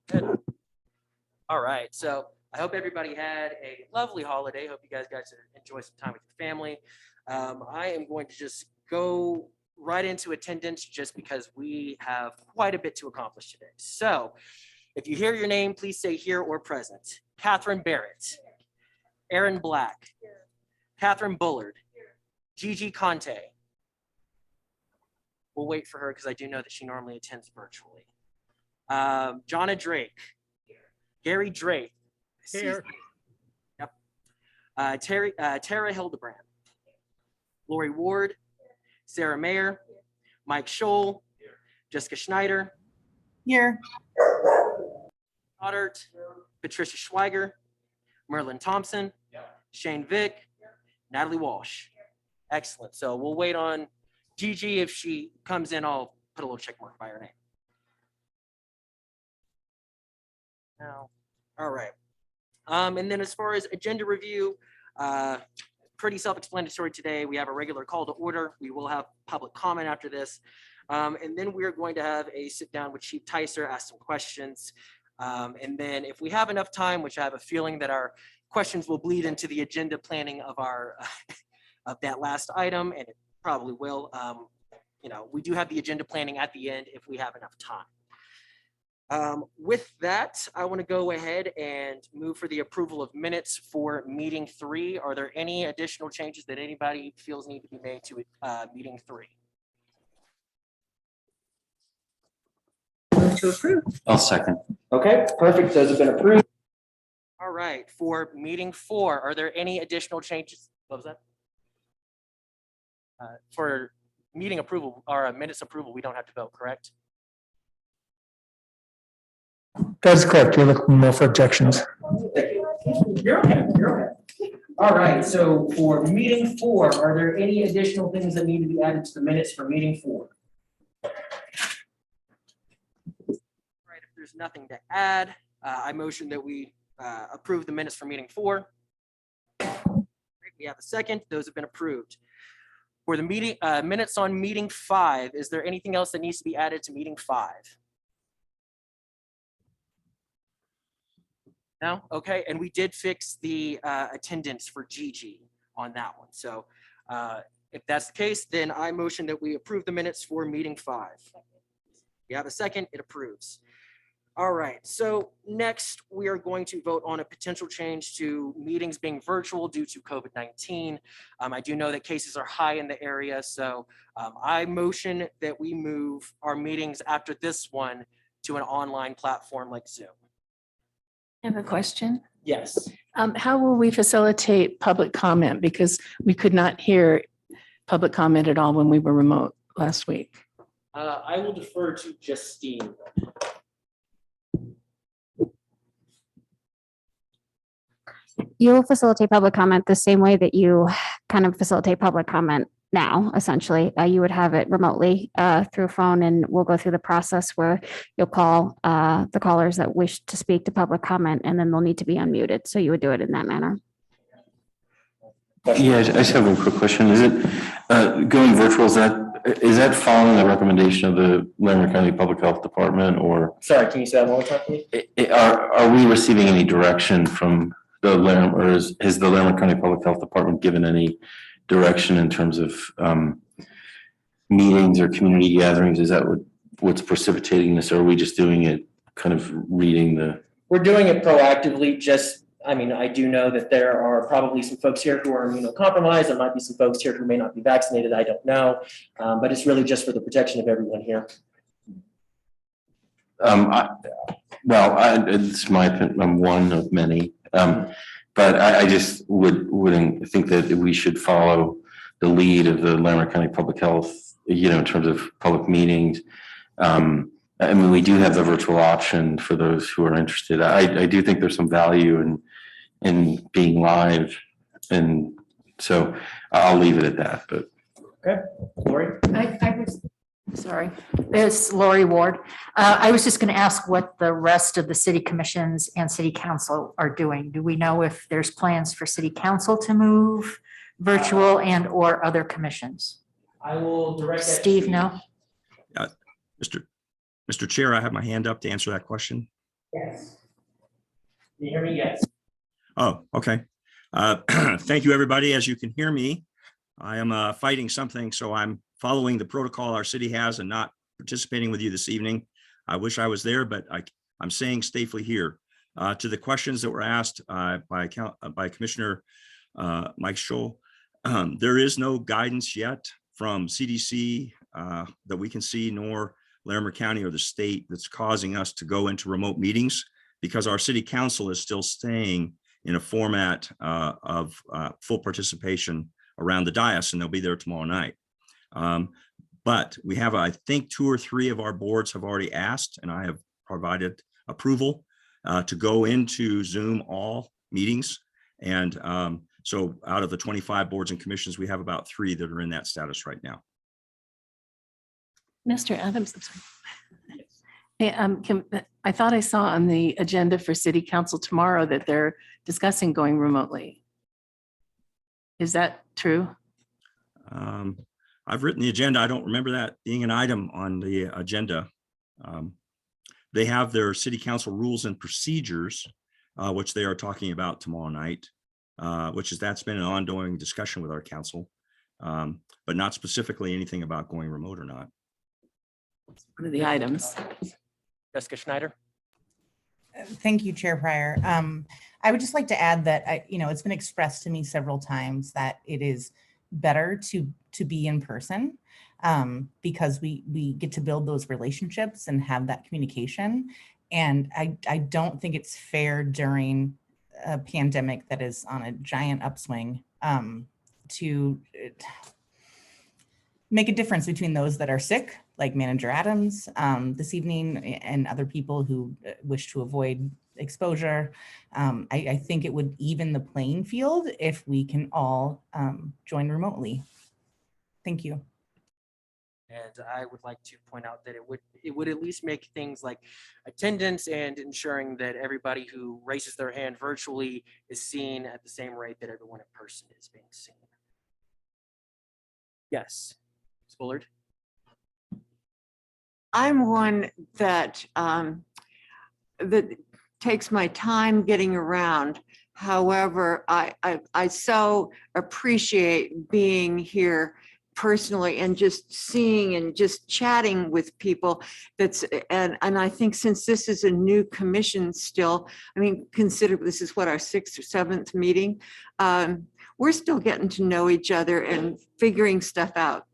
Good. All right, so I hope everybody had a lovely holiday. Hope you guys got to enjoy some time with your family. I am going to just go right into attendance just because we have quite a bit to accomplish today. So if you hear your name, please say here or present. Catherine Barrett, Aaron Black, Catherine Bullard, Gigi Conte. We'll wait for her because I do know that she normally attends virtually. Jonna Drake, Gary Drake, Here. Yep. Tara Hildebrand, Lori Ward, Sarah Mayer, Mike Scholl, Jessica Schneider, Here. Goddard, Patricia Schweiger, Merlin Thompson, Shane Vick, Natalie Walsh. Excellent. So we'll wait on Gigi. If she comes in, I'll put a little check mark by her name. Now, all right. And then as far as agenda review, pretty self-explanatory today. We have a regular call to order. We will have public comment after this. And then we're going to have a sit down with Chief Ticer, ask some questions. And then if we have enough time, which I have a feeling that our questions will bleed into the agenda planning of our of that last item, and it probably will. You know, we do have the agenda planning at the end if we have enough time. With that, I want to go ahead and move for the approval of minutes for meeting 3. Are there any additional changes that anybody feels need to be made to meeting 3? Move to approve. I'll second. Okay, perfect. Those have been approved. All right, for meeting 4, are there any additional changes? What was that? For meeting approval or minutes approval, we don't have to vote, correct? That's correct. You're looking more for objections. You're okay. You're okay. All right. So for meeting 4, are there any additional things that need to be added to the minutes for meeting 4? All right. If there's nothing to add, I motion that we approve the minutes for meeting 4. Great, we have a second. Those have been approved. For the meeting minutes on meeting 5, is there anything else that needs to be added to meeting 5? No? Okay, and we did fix the attendance for Gigi on that one. So if that's the case, then I motion that we approve the minutes for meeting 5. We have a second, it approves. All right, so next we are going to vote on a potential change to meetings being virtual due to COVID-19. I do know that cases are high in the area, so I motion that we move our meetings after this one to an online platform like Zoom. I have a question. Yes. How will we facilitate public comment? Because we could not hear public comment at all when we were remote last week. I will defer to Justine. You'll facilitate public comment the same way that you kind of facilitate public comment now, essentially. You would have it remotely through phone, and we'll go through the process where you'll call the callers that wish to speak to public comment, and then they'll need to be unmuted. So you would do it in that manner. Yeah, I just have one quick question. Is it going virtual? Is that following the recommendation of the Laramie County Public Health Department, or? Sorry, can you say that one more time, please? Are we receiving any direction from the Laramie, or has the Laramie County Public Health Department given any direction in terms of meetings or community gatherings? Is that what's precipitating this, or are we just doing it kind of reading the? We're doing it proactively. I mean, I do know that there are probably some folks here who are immunocompromised. There might be some folks here who may not be vaccinated. I don't know, but it's really just for the protection of everyone here. It's my opinion. I'm one of many, but I just wouldn't think that we should follow the lead of the Laramie County Public Health, in terms of public meetings. I mean, we do have the virtual option for those who are interested. I do think there's some value in being live, and so I'll leave it at that. But okay, Lori. Sorry, it's Lori Ward. I was just going to ask what the rest of the city commissions and city council are doing. Do we know if there's plans for city council to move virtual and or other commissions? I will direct that to Steve, no? Mr. Chair, I have my hand up to answer that question. Yes. You hear me? Yes. Oh, okay. Thank you, everybody. As you can hear me, I am fighting something, so I'm following the protocol our city has and not participating with you this evening. I wish I was there, but I'm staying safely here. To the questions that were asked by Commissioner Mike Scholl, there is no guidance yet from CDC that we can see, nor Larimer County or the state, that's causing us to go into remote meetings, because our city council is still staying in a format of full participation around the dais, and they'll be there tomorrow night. But we have, I think, 2 or 3 of our boards have already asked, and I have provided approval to go into Zoom all meetings. And so out of the 25 boards and commissions, we have about 3 that are in that status right now. Mr. Adams, I'm sorry. Hey, I thought I saw on the agenda for city council tomorrow that they're discussing going remotely. Is that true? I've written the agenda. I don't remember that being an item on the agenda. They have their city council rules and procedures, which they are talking about tomorrow night, that's been an ongoing discussion with our council, but not specifically anything about going remote or not. One of the items. Jessica Schneider. Thank you, Chair Pryor. I would just like to add that it's been expressed to me several times that it is better to be in person because we get to build those relationships and have that communication. And I don't think it's fair during a pandemic that is on a giant upswing to make a difference between those that are sick, like Manager Adams this evening, and other people who wish to avoid exposure. I think it would even the playing field if we can all join remotely. Thank you. And I would like to point out that it would at least make things like attendance and ensuring that everybody who raises their hand virtually is seen at the same rate that everyone in person is being seen. Yes, Ms. Bullard. I'm one that that takes my time getting around. However, I so appreciate being here personally and just seeing and just chatting with people. And I think since this is a new commission still, I mean, consider this is what, our 6th or 7th meeting. We're still getting to know each other and figuring stuff out.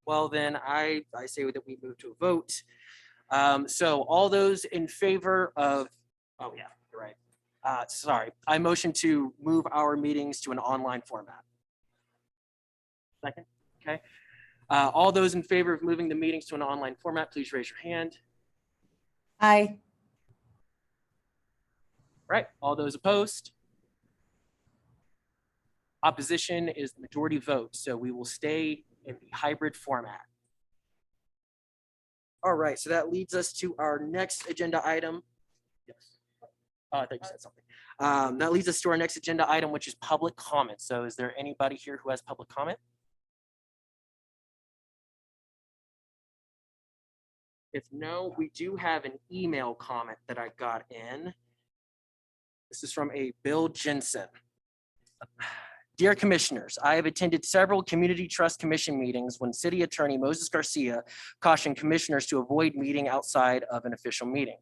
Well, then I say that we move to a vote. So all those in favor of, oh yeah, you're right. Sorry, I motion to move our meetings to an online format. Second, okay. All those in favor of moving the meetings to an online format, please raise your hand. Aye. Right, all those opposed? Opposition is the majority vote, so we will stay in the hybrid format. All right, so that leads us to our next agenda item. Yes. I think you said something. That leads us to our next agenda item, which is public comment. So is there anybody here who has public comment? If no, we do have an email comment that I got in. This is from a Bill Jensen. Dear Commissioners, I have attended several Community Trust Commission meetings when City Attorney Moses Garcia cautioned commissioners to avoid meeting outside of an official meeting.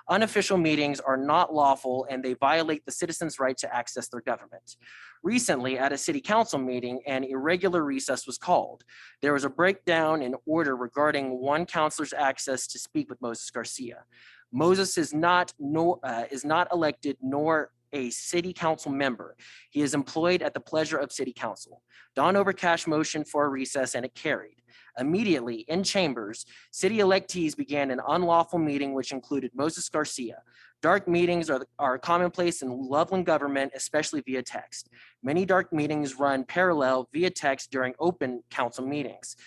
Unofficial meetings are not lawful and they violate the citizens' right to access their government. Recently, at a city council meeting, an irregular recess was called. There was a breakdown in order regarding one councilor's access to speak with Moses Garcia. Moses is not elected nor a city council member. He is employed at the pleasure of city council. Don Overcash motioned for a recess and it carried. Immediately in chambers, city electees began an unlawful meeting which included Moses Garcia. Dark meetings are commonplace in Loveland government, especially via text. Many dark meetings run parallel via text during open council meetings.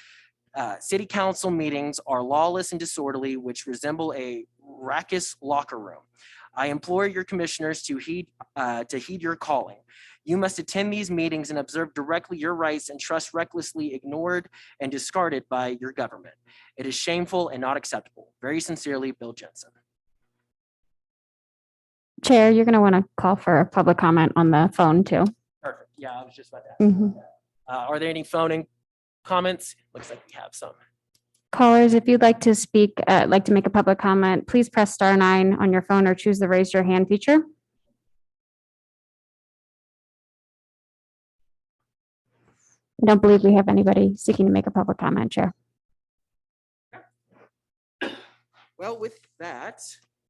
City council meetings are lawless and disorderly, which resemble a raucous locker room. I implore your commissioners to heed your calling. You must attend these meetings and observe directly your rights and trust recklessly ignored and discarded by your government. It is shameful and not acceptable. Very sincerely, Bill Jensen. Chair, you're going to want to call for a public comment on the phone too. Perfect. Yeah, I was just about to ask. Mhm. Are there any phoning comments? Looks like we have some. Callers, if you'd like to speak, like to make a public comment, please press *9 on your phone or choose the raise your hand feature. I don't believe we have anybody seeking to make a public comment, Chair. Well, with that,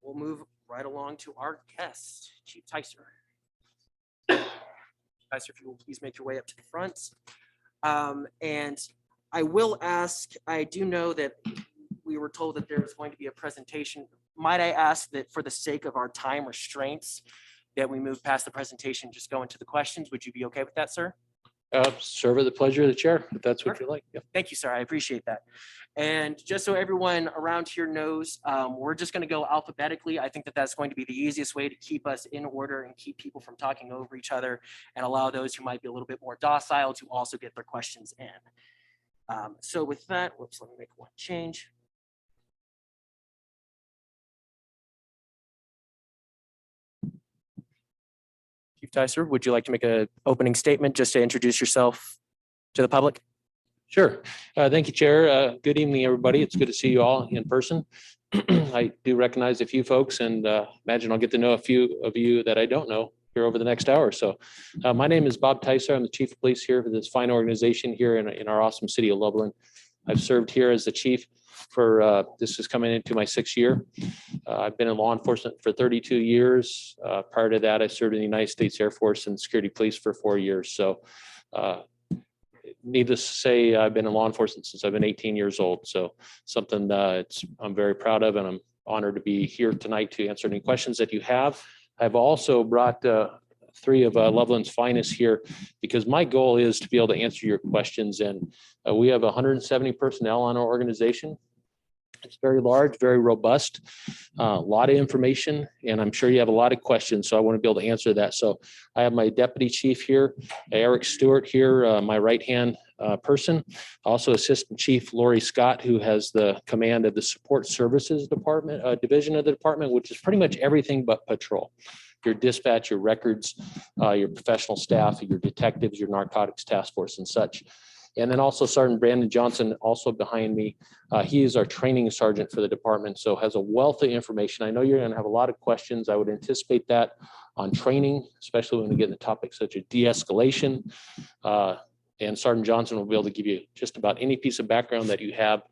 we'll move right along to our guest, Chief Ticer. Ticer, if you will please make your way up to the front. And I will ask, I do know that we were told that there was going to be a presentation. Might I ask that for the sake of our time restraints, that we move past the presentation, just go into the questions? Would you be okay with that, sir? Serve at the pleasure of the chair, if that's what you like. Yep. Thank you, sir. I appreciate that. And just so everyone around here knows, we're just going to go alphabetically. I think that that's going to be the easiest way to keep us in order and keep people from talking over each other and allow those who might be a little bit more docile to also get their questions in. So with that, whoops, let me make one change. Chief Ticer, would you like to make an opening statement just to introduce yourself to the public? Sure. Thank you, Chair. Good evening, everybody. It's good to see you all in person. I do recognize a few folks and imagine I'll get to know a few of you that I don't know here over the next hour. So my name is Bob Ticer. I'm the Chief of Police here for this fine organization here in our awesome city of Loveland. I've served here as the chief for, this is coming into my 6th year. I've been in law enforcement for 32 years. Prior to that, I served in the United States Air Force and security police for 4 years. So needless to say, I've been in law enforcement since I've been 18 years old. So something that I'm very proud of, and I'm honored to be here tonight to answer any questions that you have. I've also brought 3 of Loveland's finest here because my goal is to be able to answer your questions. And we have 170 personnel on our organization. It's very large, very robust, a lot of information, and I'm sure you have a lot of questions. So I want to be able to answer that. So I have my deputy chief here, Eric Stewart here, my right-hand person. Also Assistant Chief Lori Scott, who has the command of the Support Services Department, division of the department, which is pretty much everything but patrol. Your dispatch, your records, your professional staff, your detectives, your narcotics task force and such. And then also Sergeant Brandon Johnson, also behind me. He is our training sergeant for the department, so has a wealth of information. I know you're going to have a lot of questions. I would anticipate that on training, especially when we get into topics such as de-escalation. And Sergeant Johnson will be able to give you just about any piece of background that you have.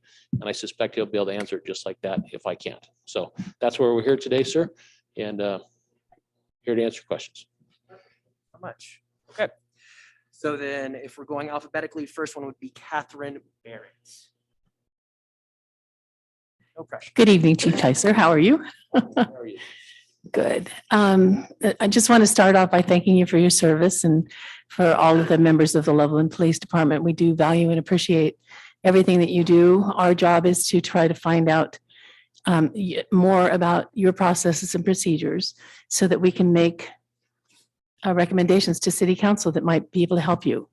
And I suspect he'll be able to answer it just like that if I can't. So that's where we're here today, sir. And here to answer questions. How much? Okay. So then if we're going alphabetically, first one would be Catherine Barrett. No pressure. Good evening, Chief Ticer. How are you? How are you? Good. I just want to start off by thanking you for your service and for all of the members of the Loveland Police Department. We do value and appreciate everything that you do. Our job is to try to find out more about your processes and procedures so that we can make recommendations to City Council that might be able to help you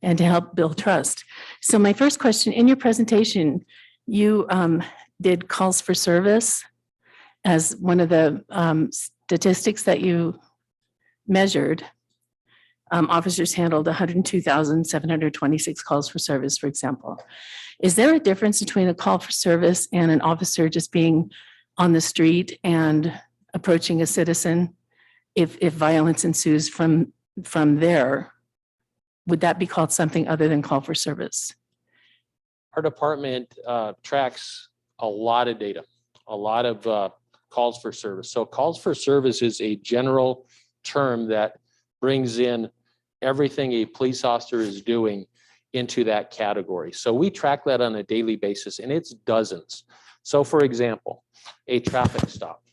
and to help build trust. So my first question, in your presentation, you did calls for service as one of the statistics that you measured. Officers handled 102,726 calls for service, for example. Is there a difference between a call for service and an officer just being on the street and approaching a citizen? If violence ensues from there, would that be called something other than call for service? Our department tracks a lot of data, a lot of calls for service. So calls for service is a general term that brings in everything a police officer is doing into that category. So we track that on a daily basis, and it's dozens. So for example, a traffic stop,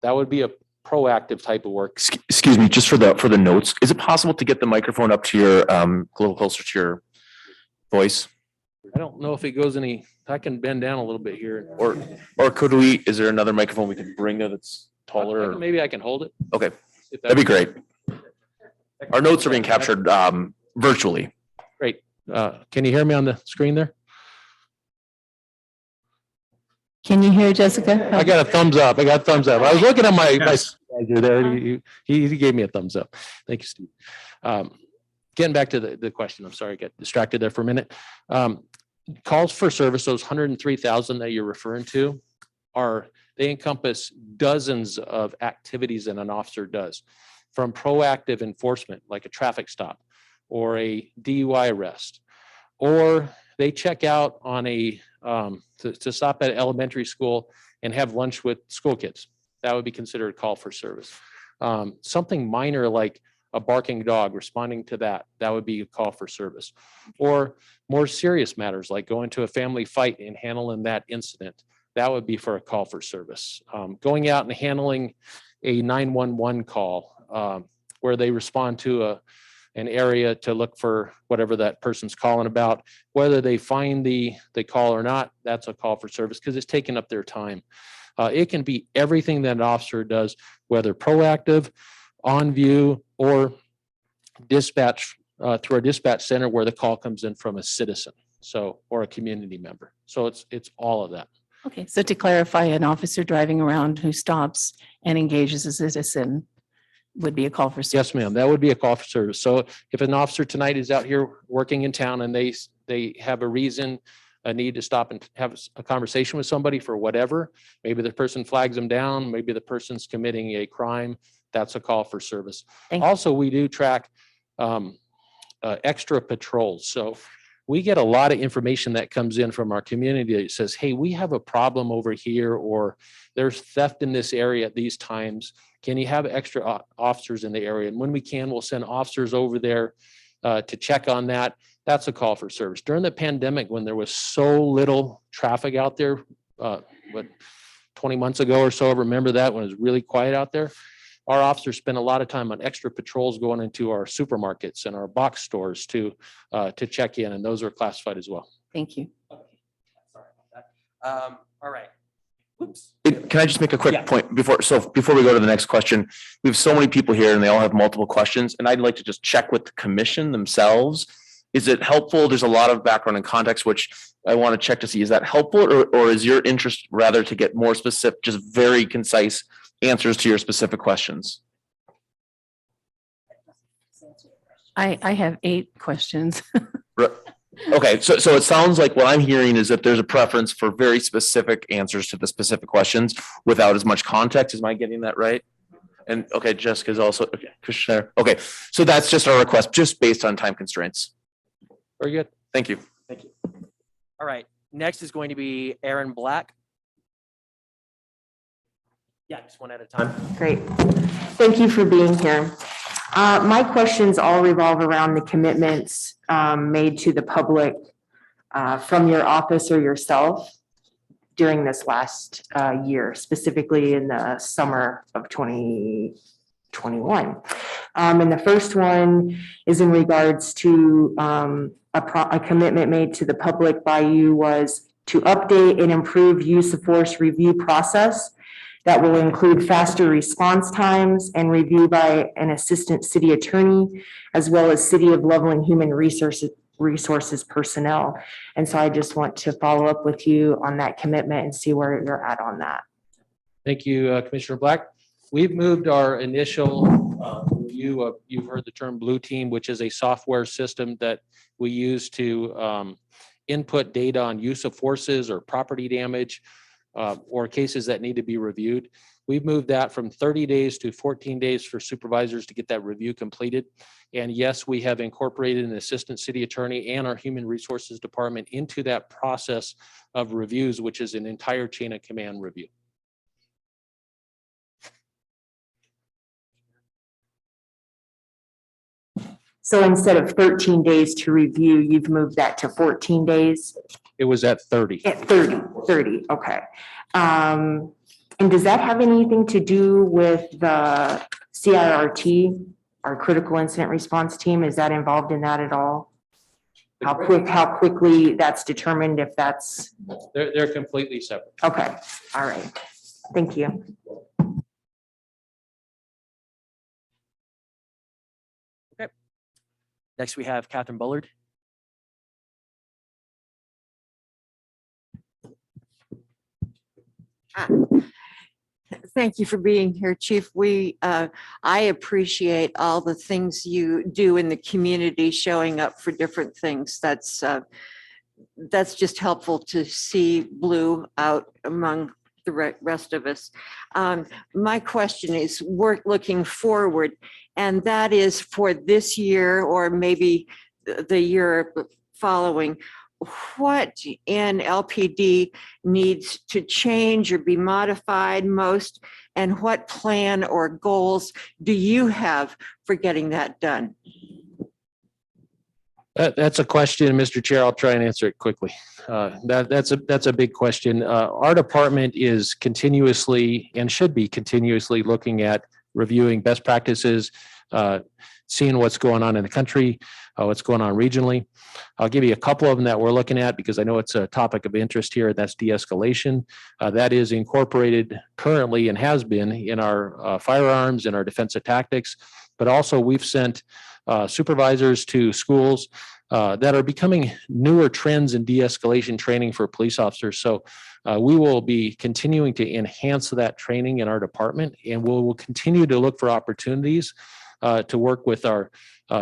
that would be a proactive type of work. Excuse me, just for the notes, is it possible to get the microphone up to your, a little closer to your voice? I don't know if it goes any, I can bend down a little bit here. Or could we, is there another microphone we could bring that's taller? Or Maybe I can hold it. Okay, if that'd be that's- great. Our notes are being captured virtually. Great. Can you hear me on the screen there? Can you hear Jessica? I got a thumbs up. I got a thumbs up. I was looking at my Yes. supervisor there. He gave me a thumbs up. Thank you, Steve. Getting back to the question, I'm sorry, I got distracted there for a minute. Calls for service, those 103,000 that you're referring to they encompass dozens of activities that an officer does, from proactive enforcement, like a traffic stop or a DUI arrest, or they check out on to stop at elementary school and have lunch with school kids. That would be considered a call for service. Something minor like a barking dog, responding to that would be a call for service. Or more serious matters like going to a family fight and handling that incident, that would be for a call for service. Going out and handling a 911 call where they respond to an area to look for whatever that person's calling about, whether they find the call or not, that's a call for service because it's taking up their time. It can be everything that an officer does, whether proactive, on view, or dispatch through our dispatch center where the call comes in from a citizen, or a community member. So it's all of that. Okay, so to clarify, an officer driving around who stops and engages a citizen would be a call for service. Yes, ma'am. That would be a call for service. So if an officer tonight is out here working in town and they have a reason, a need to stop and have a conversation with somebody for whatever, maybe the person flags them down, maybe the person's committing a crime, that's a call for service. Thank you. Also, we do track extra patrols. So we get a lot of information that comes in from our community that says, hey, we have a problem over here, or there's theft in this area at these times. Can you have extra officers in the area? And when we can, we'll send officers over there to check on that. That's a call for service. During the pandemic, when there was so little traffic out there, 20 months ago or so, I remember that when it was really quiet out there. Our officers spent a lot of time on extra patrols going into our supermarkets and our box stores to check in, and those are classified as well. Thank you. Sorry about that. All right. Oops. Can I just make a quick Yeah. point before we go to the next question? We have so many people here and they all have multiple questions, and I'd like to just check with the commission themselves. Is it helpful? There's a lot of background and context, which I want to check to see, is that helpful, or is your interest rather to get more specific, just very concise answers to your specific questions? I have 8 questions. Okay, so it sounds like what I'm hearing is that there's a preference for very specific answers to the specific questions without as much context. Am I getting that right? And okay, Jessica's also, okay, Commissioner. Okay, so that's just our request, just based on time constraints. Very good. Thank you. All right. Next is going to be Aaron Black. Yeah, just one at a time. Great. Thank you for being here. My questions all revolve around the commitments made to the public from your office or yourself during this last year, specifically in the summer of 2021. And the first one is in regards to a commitment made to the public by you was to update and improve use of force review process that will include faster response times and review by an assistant city attorney, as well as City of Loveland Human Resources personnel. And so I just want to follow up with you on that commitment and see where you're at on that. Thank you, Commissioner Black. We've moved our initial review of, you've heard the term Blue Team, which is a software system that we use to input data on use of forces or property damage or cases that need to be reviewed. We've moved that from 30 days to 14 days for supervisors to get that review completed. And yes, we have incorporated an assistant city attorney and our human resources department into that process of reviews, which is an entire chain of command review. So instead of 13 days to review, you've moved that to 14 days? It was at 30. At 30, okay. And does that have anything to do with the CIRT, our critical incident response team? Is that involved in that at all? How quickly that's determined if that's, They're completely separate. okay, all right. Thank you. Next, we have Catherine Bullard. Thank you for being here, Chief. I appreciate all the things you do in the community, showing up for different things. That's just helpful to see blue out among the rest of us. My question is, we're looking forward, and that is for this year or maybe the year following. What in LPD needs to change or be modified most, and what plan or goals do you have for getting that done? That's a question, Mr. Chair. I'll try and answer it quickly. That's a big question. Our department is continuously and should be continuously looking at reviewing best practices, seeing what's going on in the country, what's going on regionally. I'll give you a couple of them that we're looking at because I know it's a topic of interest here. That's de-escalation. That is incorporated currently and has been in our firearms and our defensive tactics. But also we've sent supervisors to schools that are becoming newer trends in de-escalation training for police officers. So we will be continuing to enhance that training in our department, and we will continue to look for opportunities to work with our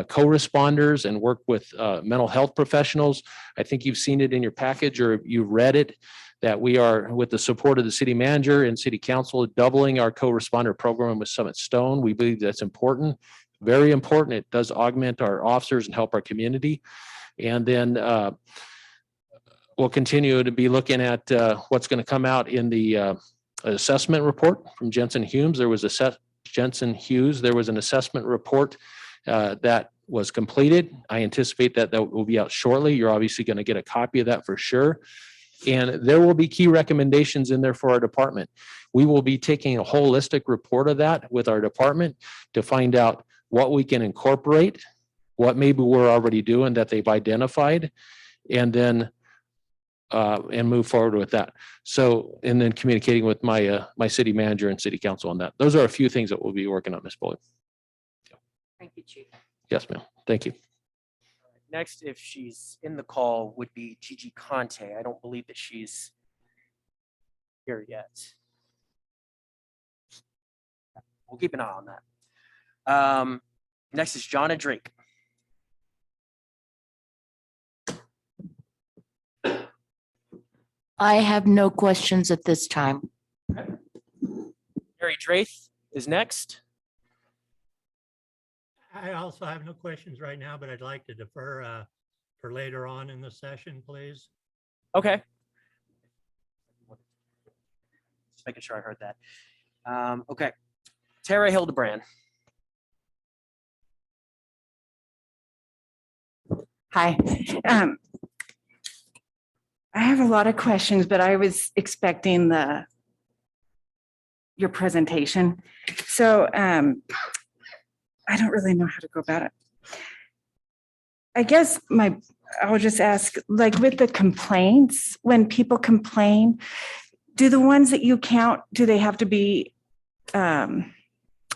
co-responders and work with mental health professionals. I think you've seen it in your package or you've read it, that we are, with the support of the city manager and city council, doubling our co-responder program with Summit Stone. We believe that's important, very important. It does augment our officers and help our community. And then we'll continue to be looking at what's going to come out in the assessment report from Jensen Hughes. There was an assessment report that was completed. I anticipate that will be out shortly. You're obviously going to get a copy of that for sure. And there will be key recommendations in there for our department. We will be taking a holistic report of that with our department to find out what we can incorporate, what maybe we're already doing that they've identified, and then and move forward with that. So, and then communicating with my my city manager and city council on that. Those are a few things that we'll be working on, Ms. Bullock. Thank you, Chief. Yes, ma'am. Thank you. Next, if she's in the call, would be Gigi Conte. I don't believe that she's here yet. We'll keep an eye on that. Next is Jonna Drake. I have no questions at this time. Mary Drath is next. I also have no questions right now, but I'd like to defer for later on in the session, please. Okay. Just making sure I heard that. Okay. Tara Hildebrand. Hi. I have a lot of questions, but I was expecting your presentation. So I don't really know how to go about it. I guess I'll just ask, like with the complaints, when people complain, do the ones that you count, do they have to be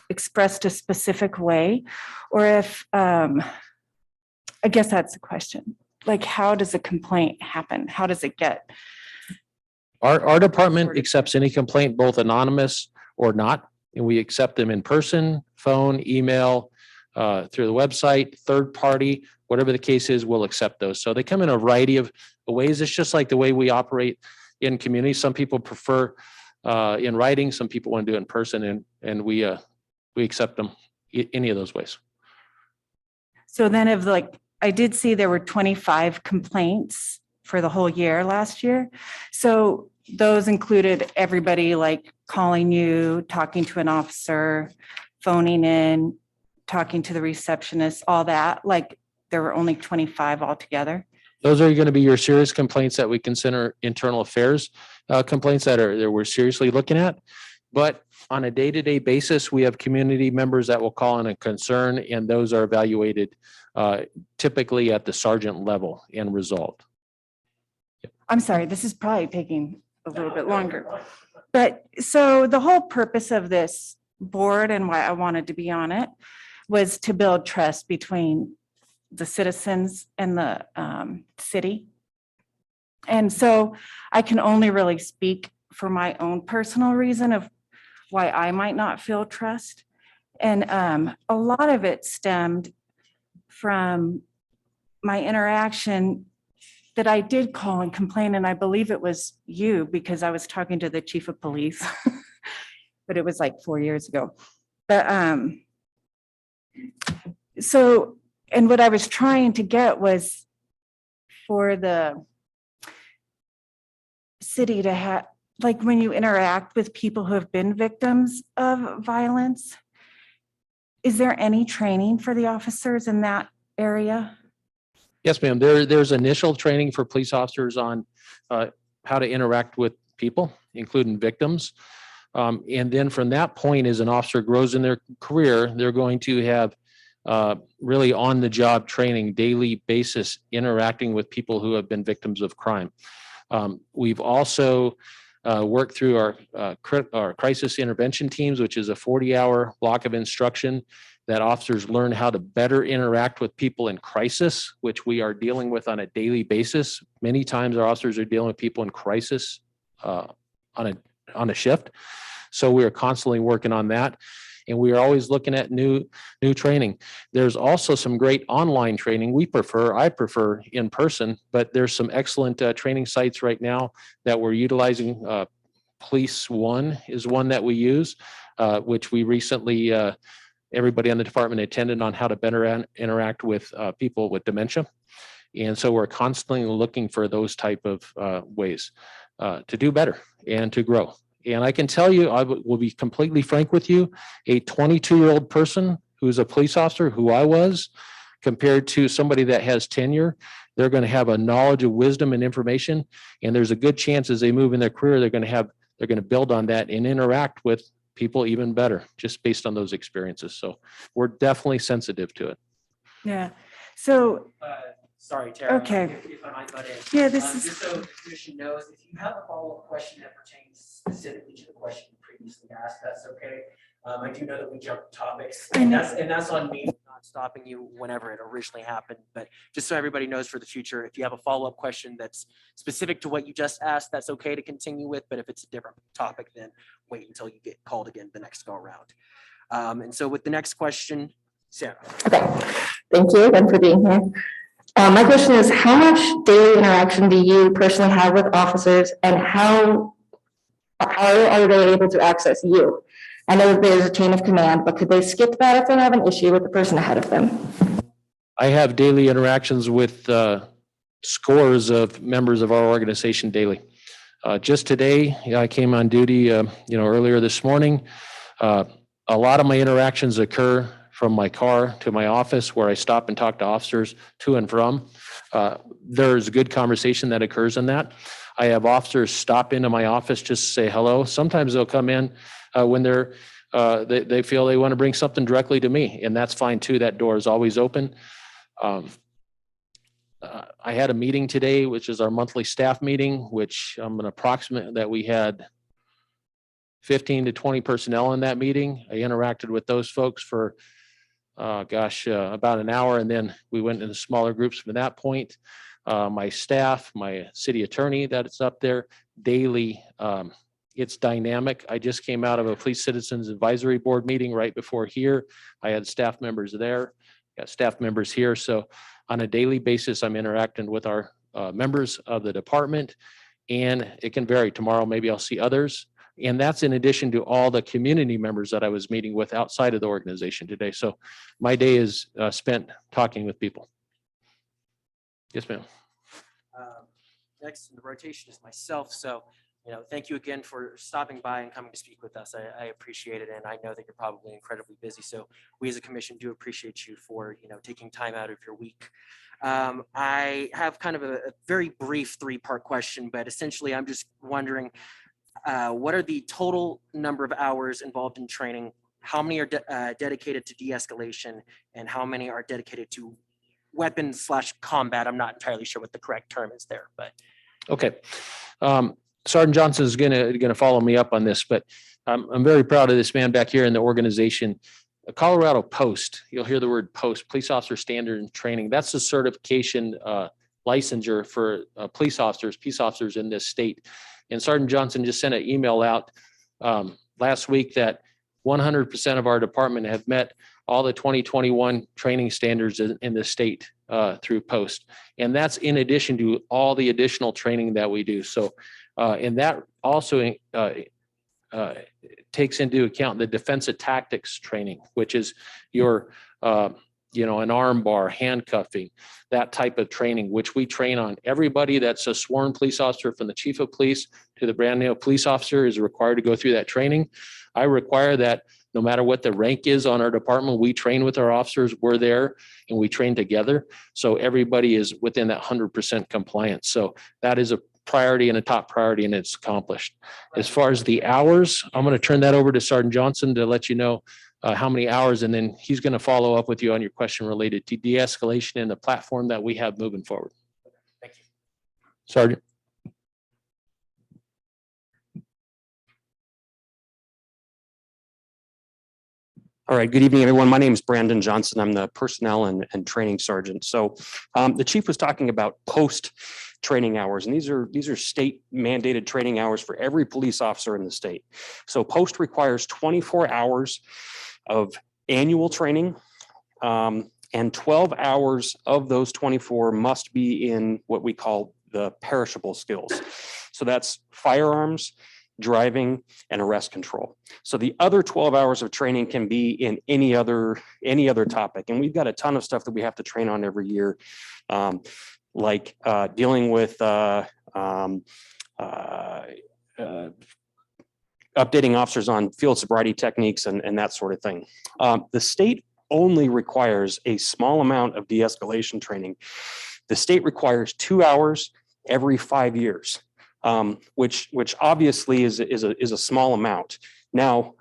expressed a specific way? Or if, I guess that's the question. Like, how does a complaint happen? How does it get? Our department accepts any complaint, both anonymous or not, and we accept them in person, phone, email, through the website, third party, whatever the case is, we'll accept those. So they come in a variety of ways. It's just like the way we operate in community. Some people prefer in writing, some people want to do it in person, and we accept them any of those ways. So then if I did see there were 25 complaints for the whole year last year. So those included everybody like calling you, talking to an officer, phoning in, talking to the receptionist, all that. Like there were only 25 altogether. Those are going to be your serious complaints that we consider internal affairs complaints that we're seriously looking at. But on a day-to-day basis, we have community members that will call in a concern, and those are evaluated typically at the sergeant level and resolved. I'm sorry, this is probably taking a little bit longer. But so the whole purpose of this board and why I wanted to be on it was to build trust between the citizens and the city. And so I can only really speak for my own personal reason of why I might not feel trust. And a lot of it stemmed from my interaction that I did call and complain, and I believe it was you because I was talking to the chief of police, but it was like 4 years ago. But so, and what I was trying to get was for the city to have, like when you interact with people who have been victims of violence, is there any training for the officers in that area? Yes, ma'am. There's initial training for police officers on how to interact with people, including victims. And then from that point, as an officer grows in their career, they're going to have really on-the-job training, daily basis, interacting with people who have been victims of crime. We've also worked through our crisis intervention teams, which is a 40-hour block of instruction that officers learn how to better interact with people in crisis, which we are dealing with on a daily basis. Many times our officers are dealing with people in crisis on a shift. So we are constantly working on that. And we are always looking at new training. There's also some great online training. I prefer in person, but there's some excellent training sites right now that we're utilizing. Police One is one that we use, which we recently, everybody on the department attended on how to better interact with people with dementia. And so we're constantly looking for those type of ways to do better and to grow. And I can tell you, I will be completely frank with you, a 22-year-old person who's a police officer, who I was, compared to somebody that has tenure, they're going to have a knowledge of wisdom and information. And there's a good chance as they move in their career, they're going to build on that and interact with people even better, just based on those experiences. So we're definitely sensitive to it. Yeah. So, Sorry, Tara. Okay. If I might butt in. yeah, this is, Just so the commission knows, if you have a follow-up question that pertains specifically to the question you previously asked, that's okay. I do know that we jumped topics, and that's on me not stopping you whenever it originally happened. But just so everybody knows for the future, if you have a follow-up question that's specific to what you just asked, that's okay to continue with. But if it's a different topic, then wait until you get called again the next go around. And so with the next question, Sarah. Okay, thank you again for being here. My question is, how much daily interaction do you personally have with officers, and how are they able to access you? I know that there's a chain of command, but could they skip that if they have an issue with the person ahead of them? I have daily interactions with scores of members of our organization daily. Just today, I came on duty, earlier this morning. A lot of my interactions occur from my car to my office, where I stop and talk to officers to and from. There's a good conversation that occurs in that. I have officers stop into my office just to say hello. Sometimes they'll come in when they feel they want to bring something directly to me, and that's fine too. That door is always open. I had a meeting today, which is our monthly staff meeting, which I'm going to approximate that we had 15 to 20 personnel in that meeting. I interacted with those folks for about an hour, and then we went into smaller groups from that point. My staff, my city attorney that's up there daily, it's dynamic. I just came out of a Police Citizens Advisory Board meeting right before here. I had staff members there, got staff members here. So on a daily basis, I'm interacting with our members of the department, and it can vary. Tomorrow, maybe I'll see others. And that's in addition to all the community members that I was meeting with outside of the organization today. So my day is spent talking with people. Yes, ma'am. Next in the rotation is myself. So, thank you again for stopping by and coming to speak with us. I appreciate it. And I know that you're probably incredibly busy. So we as a commission do appreciate you for, taking time out of your week. I have kind of a very brief 3-part question, but essentially I'm just wondering, what are the total number of hours involved in training? How many are dedicated to de-escalation, and how many are dedicated to weapons/combat? I'm not entirely sure what the correct term is there, but. Okay. Sergeant Johnson is gonna follow me up on this, but I'm very proud of this man back here in the organization. Colorado Post, you'll hear the word post, Police Officer Standard and Training. That's the certification licensure for police officers in this state. And Sergeant Johnson just sent an email out last week that 100% of our department have met all the 2021 training standards in the state through Post. And that's in addition to all the additional training that we do. So, and that also takes into account the defensive tactics training, which is your, an arm bar, handcuffing, that type of training, which we train on. Everybody that's a sworn police officer, from the chief of police to the brand new police officer, is required to go through that training. I require that no matter what the rank is on our department, we train with our officers. We're there and we train together. So everybody is within that 100% compliance. So that is a priority and a top priority, and it's accomplished. As far as the hours, I'm going to turn that over to Sergeant Johnson to let you know how many hours, and then he's going to follow up with you on your question related to de-escalation and the platform that we have moving forward. Thank you. Sergeant. All right, good evening, everyone. My name is Brandon Johnson. I'm the personnel and training sergeant. So the chief was talking about post training hours, and these are state mandated training hours for every police officer in the state. So post requires 24 hours of annual training, and 12 hours of those 24 must be in what we call the perishable skills. So that's firearms, driving, and arrest control. So the other 12 hours of training can be in any other topic. And we've got a ton of stuff that we have to train on every year, like dealing with updating officers on field sobriety techniques and that sort of thing. The state only requires a small amount of de-escalation training. The state requires 2 hours every 5 years. Which obviously is a small amount. Now,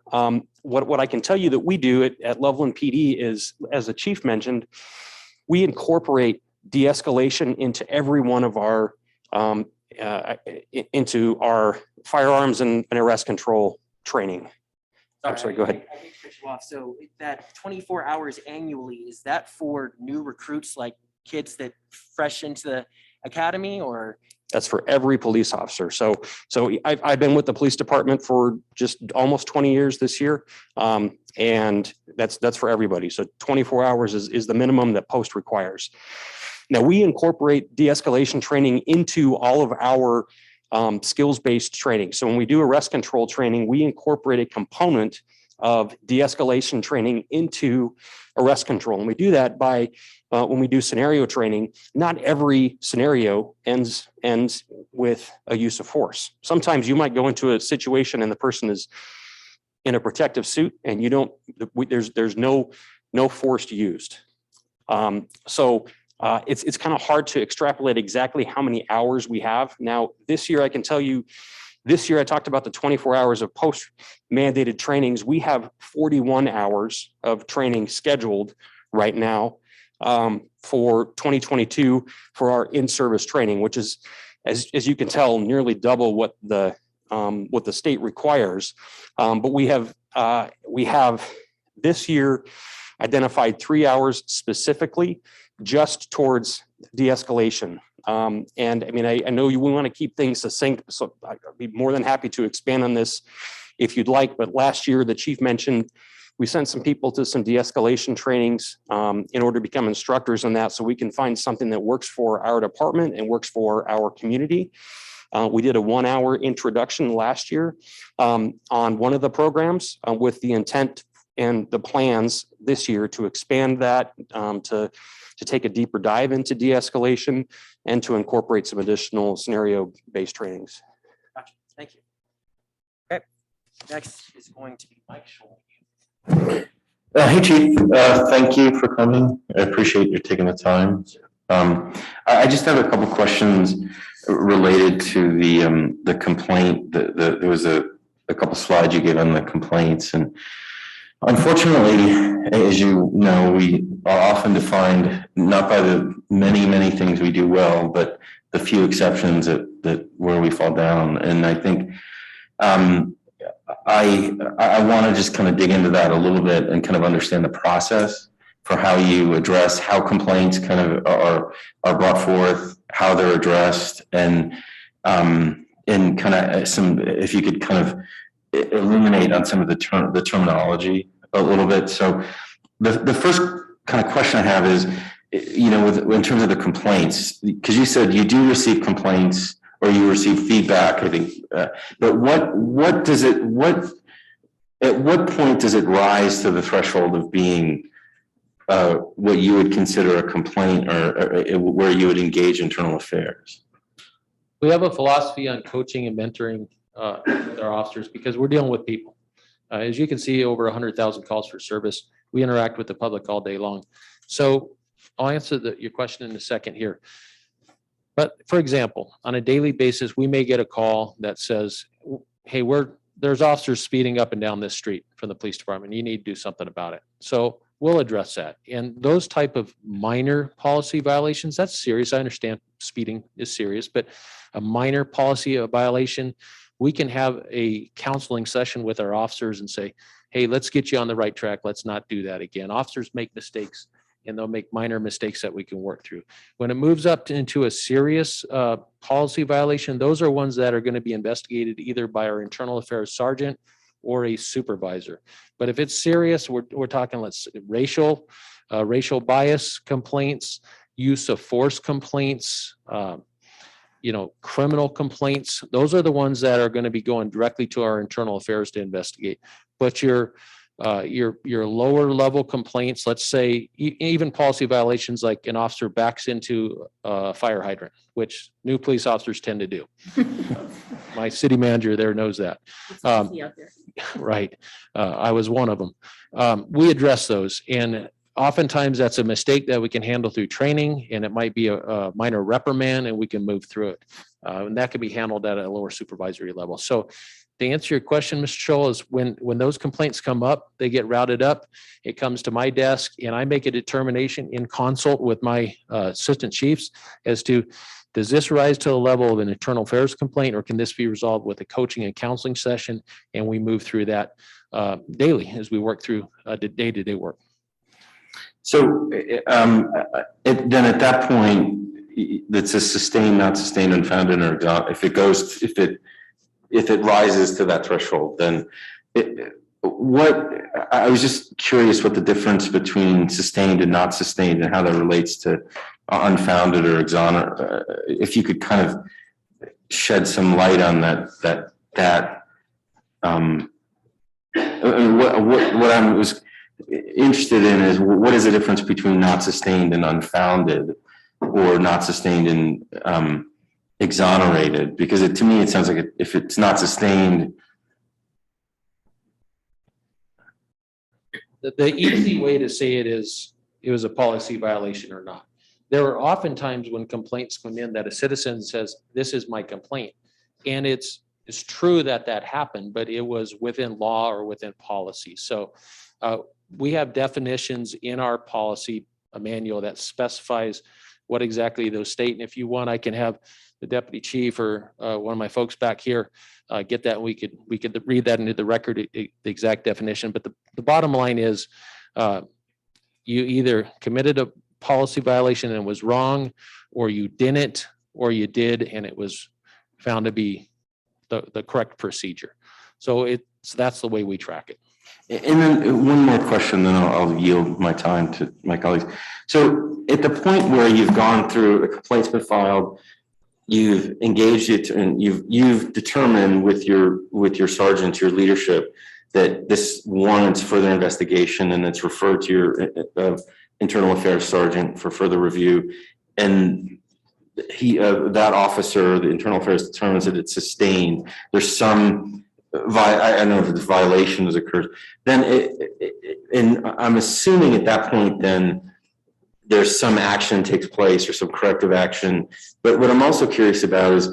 what I can tell you that we do at Loveland PD is, as the chief mentioned, we incorporate de-escalation into every one of our into our firearms and arrest control training. I'm sorry, go ahead. I hate to cut you off. So that 24 hours annually, is that for new recruits, like kids that fresh into the academy, or? That's for every police officer. So I've been with the police department for just almost 20 years this year. And that's for everybody. So 24 hours is the minimum that post requires. Now we incorporate de-escalation training into all of our skills-based training. So when we do arrest control training, we incorporate a component of de-escalation training into arrest control. And we do that by when we do scenario training. Not every scenario ends with a use of force. Sometimes you might go into a situation and the person is in a protective suit and you don't, there's no force used. So it's kind of hard to extrapolate exactly how many hours we have. Now, this year, I can tell you, this year I talked about the 24 hours of post mandated trainings. We have 41 hours of training scheduled right now for 2022 for our in-service training, which is, as you can tell, nearly double what the state requires. But we have this year identified 3 hours specifically just towards de-escalation. And I mean, I know we want to keep things succinct, so I'd be more than happy to expand on this if you'd like. But last year, the chief mentioned we sent some people to some de-escalation trainings in order to become instructors on that, so we can find something that works for our department and works for our community. We did a 1 hour introduction last year on one of the programs with the intent and the plans this year to expand that to take a deeper dive into de-escalation and to incorporate some additional scenario-based trainings. Gotcha. Thank you. Okay. Next is going to be Mike Scholl. Hey, Chief. Thank you for coming. I appreciate you taking the time. I just have a couple questions related to the complaint. There was a couple slides you gave on the complaints, and unfortunately, as you know, we are often defined not by the many things we do well, but the few exceptions that where we fall down. And I think I want to just kind of dig into that a little bit and kind of understand the process for how you address how complaints kind of are brought forth, how they're addressed, and kind of if you could kind of illuminate on some of the terminology a little bit. So the first kind of question I have is, in terms of the complaints, because you said you do receive complaints or you receive feedback, I think, but at what point does it rise to the threshold of being what you would consider a complaint or where you would engage internal affairs? We have a philosophy on coaching and mentoring with our officers because we're dealing with people. As you can see, over 100,000 calls for service. We interact with the public all day long. So I'll answer your question in a second here. But for example, on a daily basis, we may get a call that says, hey, there's officers speeding up and down this street from the police department. You need to do something about it. So we'll address that. And those type of minor policy violations, that's serious. I understand speeding is serious, but a minor policy violation, we can have a counseling session with our officers and say, hey, let's get you on the right track. Let's not do that again. Officers make mistakes and they'll make minor mistakes that we can work through. When it moves up into a serious policy violation, those are ones that are going to be investigated either by our internal affairs sergeant or a supervisor. But if it's serious, we're talking racial bias complaints, use of force complaints, criminal complaints. Those are the ones that are going to be going directly to our internal affairs to investigate. But your lower level complaints, let's say even policy violations like an officer backs into a fire hydrant, which new police officers tend to do. My city manager there knows that. Right. I was one of them. We address those, and oftentimes that's a mistake that we can handle through training, and it might be a minor reprimand and we can move through it. And that can be handled at a lower supervisory level. So to answer your question, Mr. Scholl, is when those complaints come up, they get routed up, it comes to my desk and I make a determination in consult with my assistant chiefs as to, does this rise to the level of an internal affairs complaint, or can this be resolved with a coaching and counseling session? And we move through that daily as we work through the day-to-day work. So then at that point, it's a sustained, not sustained, unfounded, or if it rises to that threshold, then I was just curious what the difference between sustained and not sustained and how that relates to unfounded or exonerate. If you could kind of shed some light on that. What I was interested in is, what is the difference between not sustained and unfounded, or not sustained and exonerated? Because to me, it sounds like if it's not sustained. The easy way to say it is it was a policy violation or not. There are often times when complaints come in that a citizen says, this is my complaint. And it's true that happened, but it was within law or within policy. So we have definitions in our policy manual that specifies what exactly those state. And if you want, I can have the deputy chief or one of my folks back here get that. We could read that into the record, the exact definition. But the bottom line is you either committed a policy violation and it was wrong, or you didn't, or you did and it was found to be the correct procedure. So that's the way we track it. And then one more question, then I'll yield my time to my colleagues. So at the point where you've gone through, a complaint's been filed, you've engaged it, and you've determined with your sergeant, your leadership, that this warrants further investigation, and it's referred to your internal affairs sergeant for further review, and that officer, the internal affairs, determines that it's sustained. There's some I don't know if it's violation has occurred. Then and I'm assuming at that point, then there's some action takes place or some corrective action. But what I'm also curious about is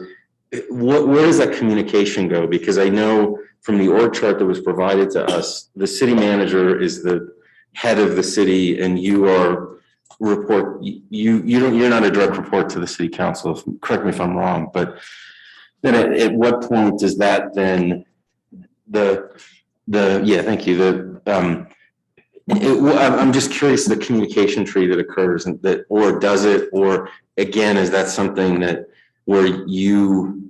where does that communication go? Because I know from the org chart that was provided to us, the city manager is the head of the city, and you're not a direct report to the city council. Correct me if I'm wrong, but then at what point does that then yeah, thank you. I'm just curious, the communication tree that occurs and that, or does it, or again, is that something that where you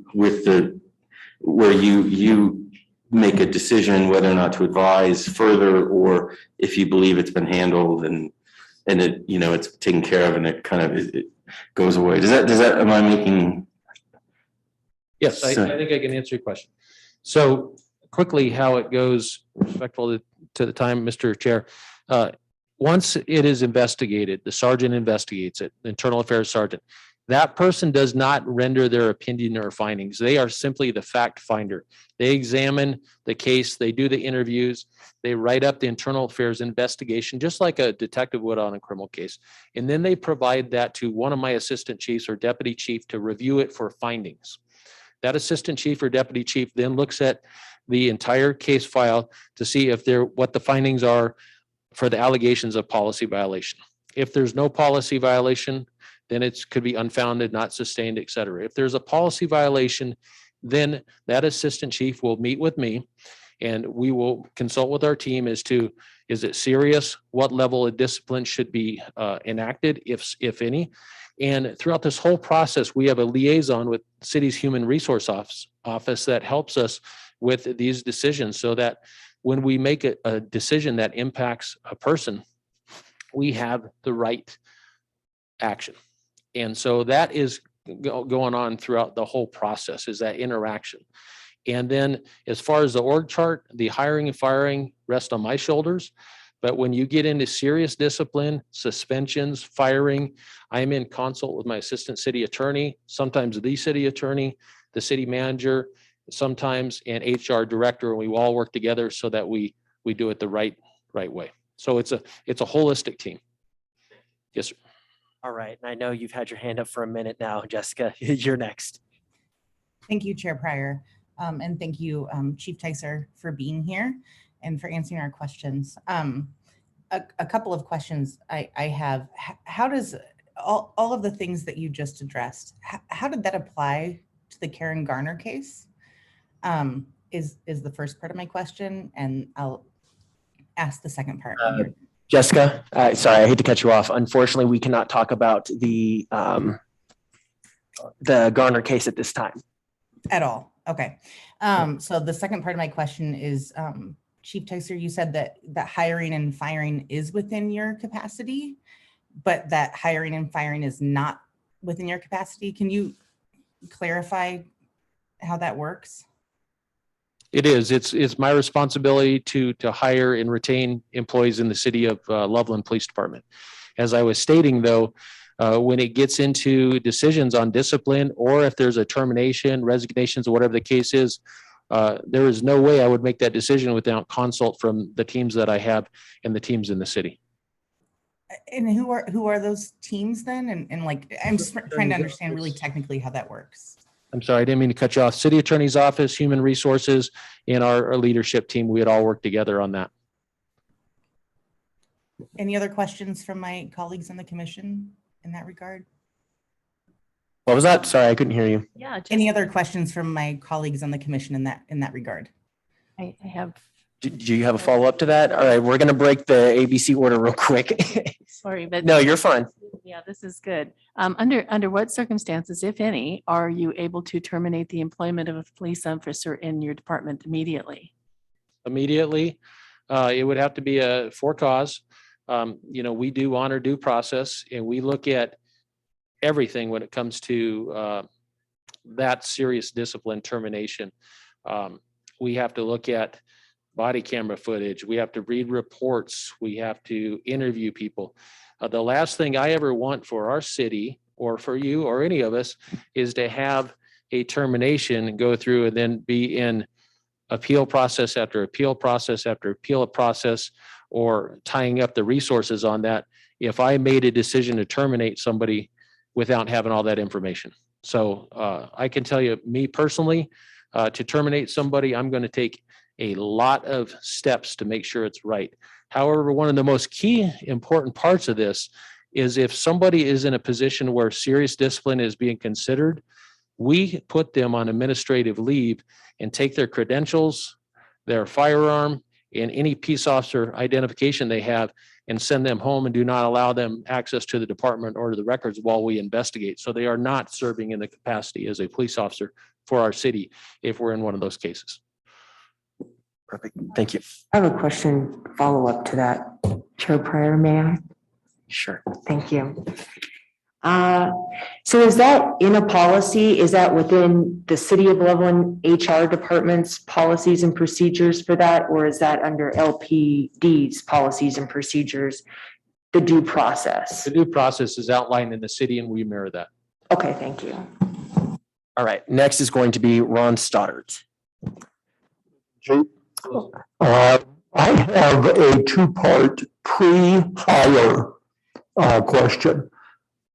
make a decision whether or not to advise further, or if you believe it's been handled and it, it's taken care of and it kind of, it goes away. Does that, am I making? Yes, I think I can answer your question. So quickly, how it goes, respectful to the time, Mr. Chair. Once it is investigated, the sergeant investigates it, the internal affairs sergeant. That person does not render their opinion or findings. They are simply the fact finder. They examine the case, they do the interviews, they write up the internal affairs investigation, just like a detective would on a criminal case. And then they provide that to one of my assistant chiefs or deputy chief to review it for findings. That assistant chief or deputy chief then looks at the entire case file to see if what the findings are for the allegations of policy violation. If there's no policy violation, then it could be unfounded, not sustained, et cetera. If there's a policy violation, then that assistant chief will meet with me and we will consult with our team as to, is it serious? What level of discipline should be enacted, if any? And throughout this whole process, we have a liaison with the city's human resource office that helps us with these decisions, so that when we make a decision that impacts a person, we have the right action. And so that is going on throughout the whole process, is that interaction. And then as far as the org chart, the hiring and firing rest on my shoulders. But when you get into serious discipline, suspensions, firing, I'm in consult with my assistant city attorney, sometimes the city attorney, the city manager, sometimes an HR director, and we all work together so that we do it the right way. So it's a holistic team. Yes, sir. All right. And I know you've had your hand up for a minute now, Jessica. You're next. Thank you, Chair Pryor. And thank you, Chief Tyser, for being here and for answering our questions. A couple of questions I have. How does all of the things that you just addressed, how did that apply to the Karen Garner case? Is the first part of my question, and I'll ask the second part. Jessica, sorry, I hate to cut you off. Unfortunately, we cannot talk about the Garner case at this time. At all. Okay. So the second part of my question is, Chief Tyser, you said that hiring and firing is within your capacity, but that hiring and firing is not within your capacity. Can you clarify how that works? It is. It's my responsibility to hire and retain employees in the city of Loveland Police Department. As I was stating, though, when it gets into decisions on discipline, or if there's a termination, resignations, or whatever the case is, there is no way I would make that decision without consult from the teams that I have and the teams in the city. And who are those teams then? And like, I'm just trying to understand really technically how that works. I'm sorry, I didn't mean to cut you off. City Attorney's Office, Human Resources, and our leadership team, we had all worked together on that. Any other questions from my colleagues on the commission in that regard? What was that? Sorry, I couldn't hear you. Yeah. Any other questions from my colleagues on the commission in that regard? I have. Do you have a follow-up to that? All right, we're going to break the ABC order real quick. Sorry, but. No, you're fine. Yeah, this is good. Under what circumstances, if any, are you able to terminate the employment of a police officer in your department immediately? Immediately, it would have to be a for cause. We do honor due process, and we look at everything when it comes to that serious discipline termination. We have to look at body camera footage. We have to read reports. We have to interview people. The last thing I ever want for our city, or for you or any of us, is to have a termination and go through and then be in appeal process after appeal process after appeal process, or tying up the resources on that if I made a decision to terminate somebody without having all that information. So I can tell you, me personally, to terminate somebody, I'm going to take a lot of steps to make sure it's right. However, one of the most key important parts of this is if somebody is in a position where serious discipline is being considered, we put them on administrative leave and take their credentials, their firearm, and any peace officer identification they have, and send them home and do not allow them access to the department or to the records while we investigate. So they are not serving in the capacity as a police officer for our city if we're in one of those cases. Perfect. Thank you. I have a question, follow up to that. Chair Pryor, may I? Sure. Thank you. So is that in a policy? Is that within the City of Loveland HR department's policies and procedures for that? Or is that under LPD's policies and procedures, the due process? The due process is outlined in the city and we mirror that. Okay, thank you. All right. Next is going to be Ron Stoddard. I have a two-part pre-hire question.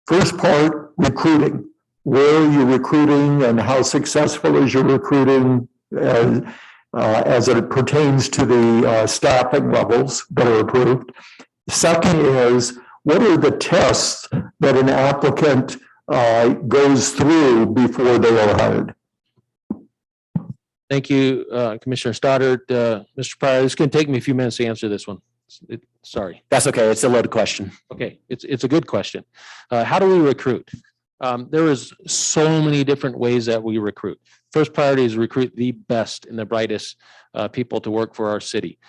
First part, recruiting. Where are you recruiting and how successful is your recruiting as it pertains to the staffing levels that are approved? Second is, what are the tests that an applicant goes through before they are hired? Thank you, Commissioner Stoddard. Mr. Pryor, it's going to take me a few minutes to answer this one. Sorry. That's okay. It's a loaded question. Okay, it's a good question. How do we recruit? There is so many different ways that we recruit. First priority is recruit the best and the brightest people to work for our city.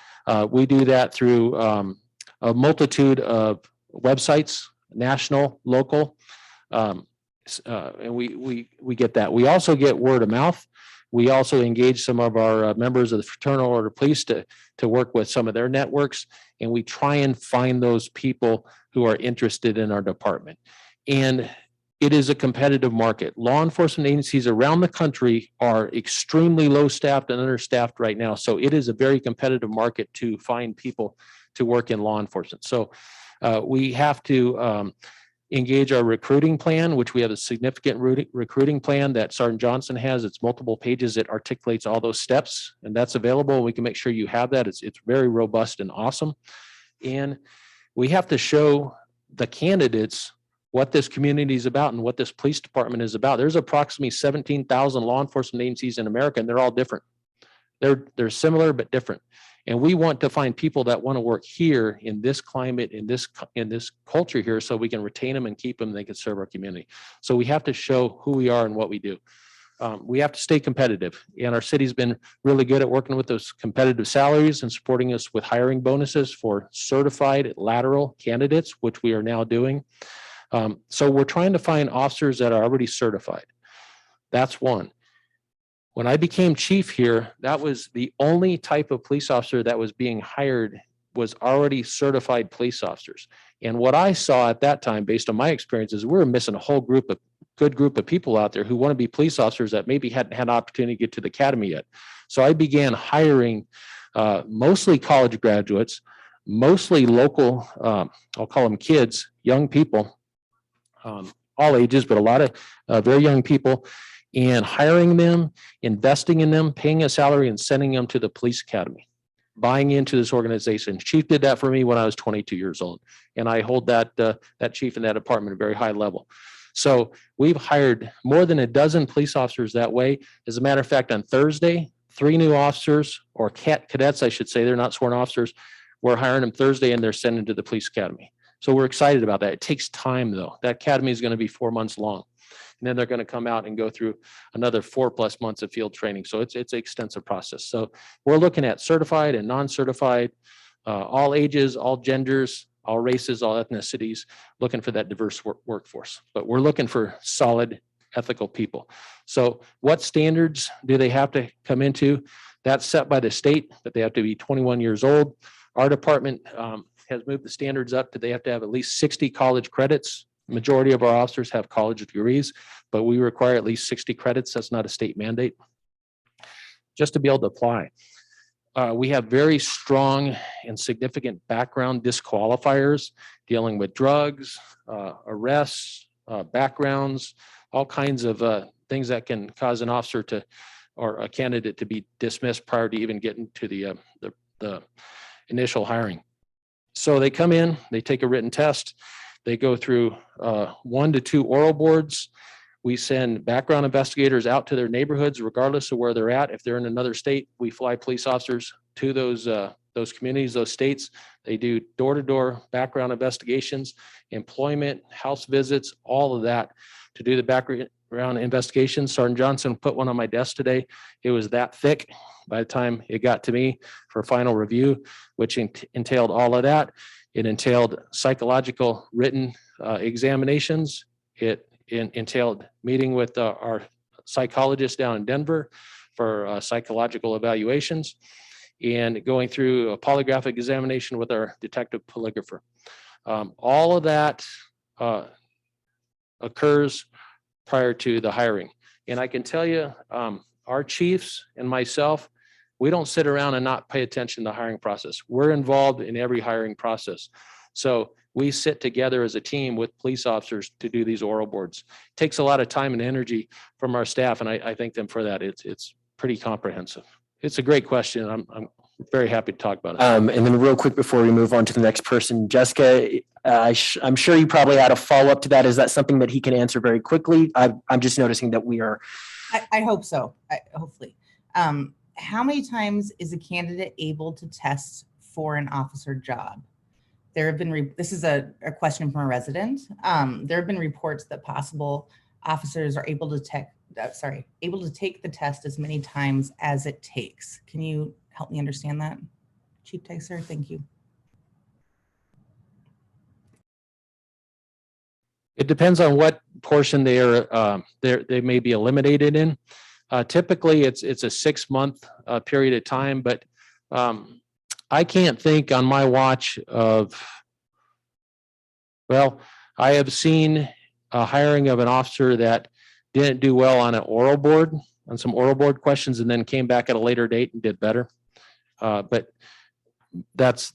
We do that through a multitude of websites, national, local, and we get that. We also get word of mouth. We also engage some of our members of the Fraternal Order Police to work with some of their networks, and we try and find those people who are interested in our department. And it is a competitive market. Law enforcement agencies around the country are extremely low staffed and understaffed right now. So it is a very competitive market to find people to work in law enforcement. So we have to engage our recruiting plan, which we have a significant recruiting plan that Sergeant Johnson has. It's multiple pages. It articulates all those steps, and that's available. We can make sure you have that. It's very robust and awesome. And we have to show the candidates what this community is about and what this police department is about. There's approximately 17,000 law enforcement agencies in America, and they're all different. They're similar but different. And we want to find people that want to work here in this climate, in this culture here, so we can retain them and keep them, and they can serve our community. So we have to show who we are and what we do. We have to stay competitive, and our city's been really good at working with those competitive salaries and supporting us with hiring bonuses for certified lateral candidates, which we are now doing. So we're trying to find officers that are already certified. That's one. When I became chief here, that was the only type of police officer that was being hired was already certified police officers. And what I saw at that time, based on my experiences, we were missing a whole good group of people out there who want to be police officers that maybe hadn't had an opportunity to get to the academy yet. So I began hiring mostly college graduates, mostly local, I'll call them kids, young people, all ages, but a lot of very young people, and hiring them, investing in them, paying a salary, and sending them to the police academy, buying into this organization. Chief did that for me when I was 22 years old, and I hold that chief in that department at a very high level. So we've hired more than a dozen police officers that way. As a matter of fact, on Thursday, 3 new officers, or cadets, I should say, they're not sworn officers. We're hiring them Thursday, and they're sending to the police academy. So we're excited about that. It takes time, though. That academy is going to be 4 months long. And then they're going to come out and go through another 4+ months of field training. So it's an extensive process. So we're looking at certified and non-certified, all ages, all genders, all races, all ethnicities, looking for that diverse workforce. But we're looking for solid, ethical people. So what standards do they have to come into? That's set by the state, that they have to be 21 years old. Our department has moved the standards up to they have to have at least 60 college credits. Majority of our officers have college degrees, but we require at least 60 credits. That's not a state mandate. Just to be able to apply. We have very strong and significant background disqualifiers dealing with drugs, arrests, backgrounds, all kinds of things that can cause an officer to, or a candidate to be dismissed prior to even getting to the initial hiring. So they come in, they take a written test. They go through 1 to 2 oral boards. We send background investigators out to their neighborhoods, regardless of where they're at. If they're in another state, we fly police officers to those communities, those states. They do door-to-door background investigations, employment, house visits, all of that to do the background investigations. Sergeant Johnson put one on my desk today. It was that thick by the time it got to me for final review, which entailed all of that. It entailed psychological written examinations. It entailed meeting with our psychologist down in Denver for psychological evaluations and going through a polygraphic examination with our detective polygrapher. All of that occurs prior to the hiring. And I can tell you, our chiefs and myself, we don't sit around and not pay attention to the hiring process. We're involved in every hiring process. So we sit together as a team with police officers to do these oral boards. It takes a lot of time and energy from our staff, and I thank them for that. It's pretty comprehensive. It's a great question. I'm very happy to talk about it. And then real quick before we move on to the next person, Jessica, I'm sure you probably had a follow-up to that. Is that something that he can answer very quickly? I'm just noticing that we are. I hope so. Hopefully. How many times is a candidate able to test for an officer job? There have been, this is a question from a resident. There have been reports that possible officers are able to take the test as many times as it takes. Can you help me understand that, Chief Tyser? Thank you. It depends on what portion they may be eliminated in. Typically, it's a 6-month period of time, but I can't think on my watch of, well, I have seen a hiring of an officer that didn't do well on an oral board, on some oral board questions, and then came back at a later date and did better. But that's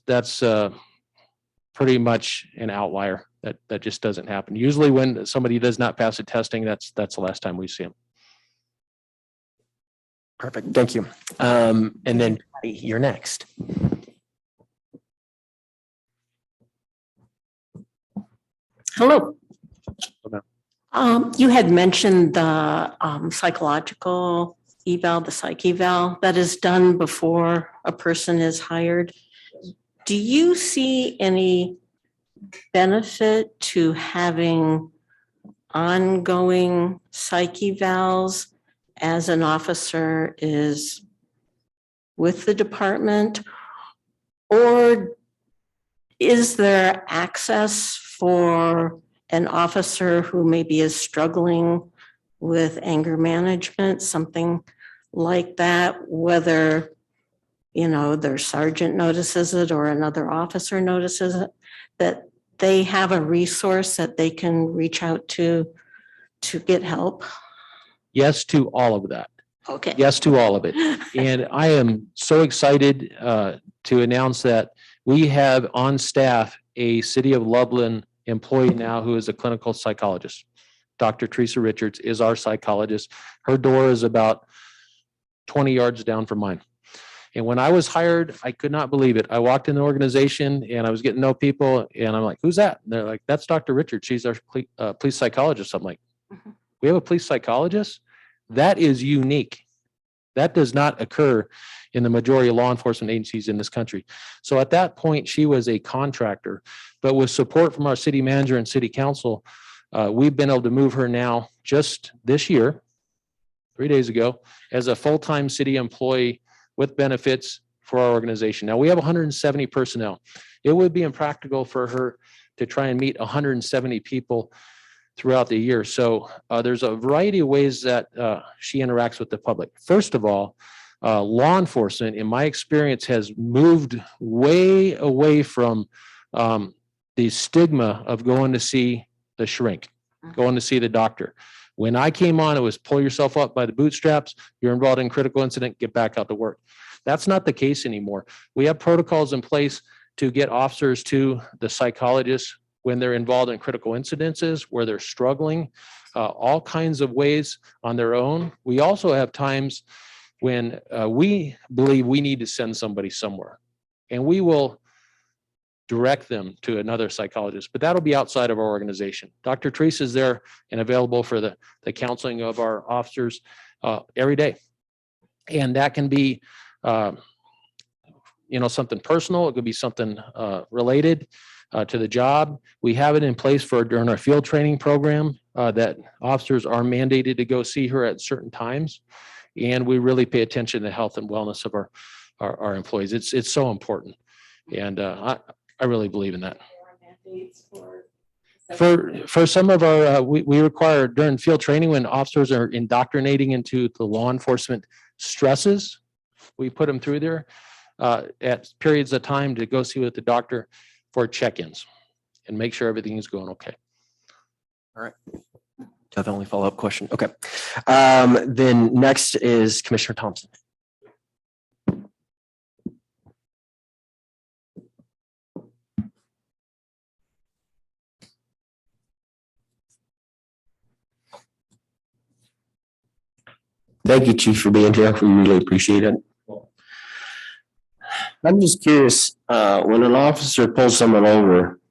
pretty much an outlier. That just doesn't happen. Usually when somebody does not pass the testing, that's the last time we see them. Perfect. Thank you. And then Patty, you're next. Hello. You had mentioned the psychological eval, the psych eval that is done before a person is hired. Do you see any benefit to having ongoing psych evals as an officer is with the department? Or is there access for an officer who maybe is struggling with anger management, something like that, whether, you know, their sergeant notices it or another officer notices it, that they have a resource that they can reach out to get help? Yes to all of that. Okay. Yes to all of it. And I am so excited to announce that we have on staff a City of Loveland employee now who is a clinical psychologist. Dr. Teresa Richards is our psychologist. Her door is about 20 yards down from mine. And when I was hired, I could not believe it. I walked in the organization and I was getting to know people and I'm like, who's that? And they're like, that's Dr. Richards. She's our police psychologist. I'm like, we have a police psychologist? That is unique. That does not occur in the majority of law enforcement agencies in this country. So at that point, she was a contractor, but with support from our city manager and city council, we've been able to move her now just this year, 3 days ago, as a full-time city employee with benefits for our organization. Now we have 170 personnel. It would be impractical for her to try and meet 170 people throughout the year. So there's a variety of ways that she interacts with the public. First of all, law enforcement, in my experience, has moved way away from the stigma of going to see the shrink, going to see the doctor. When I came on, it was pull yourself up by the bootstraps. You're involved in critical incident, get back out to work. That's not the case anymore. We have protocols in place to get officers to the psychologist when they're involved in critical incidences, where they're struggling, all kinds of ways on their own. We also have times when we believe we need to send somebody somewhere. And we will direct them to another psychologist, but that'll be outside of our organization. Dr. Teresa is there and available for the counseling of our officers every day. And that can be, something personal. It could be something related to the job. We have it in place during our field training program that officers are mandated to go see her at certain times. And we really pay attention to the health and wellness of our employees. It's so important. And I really believe in that. For some of our, we require during field training when officers are indoctrinating into the law enforcement stresses, we put them through there at periods of time to go see with the doctor for check-ins and make sure everything is going okay. All right. Definitely follow-up question. Okay. Then next is Commissioner Thompson. Thank you, Chief, for being here. We really appreciate it. I'm just curious, when an officer pulls someone over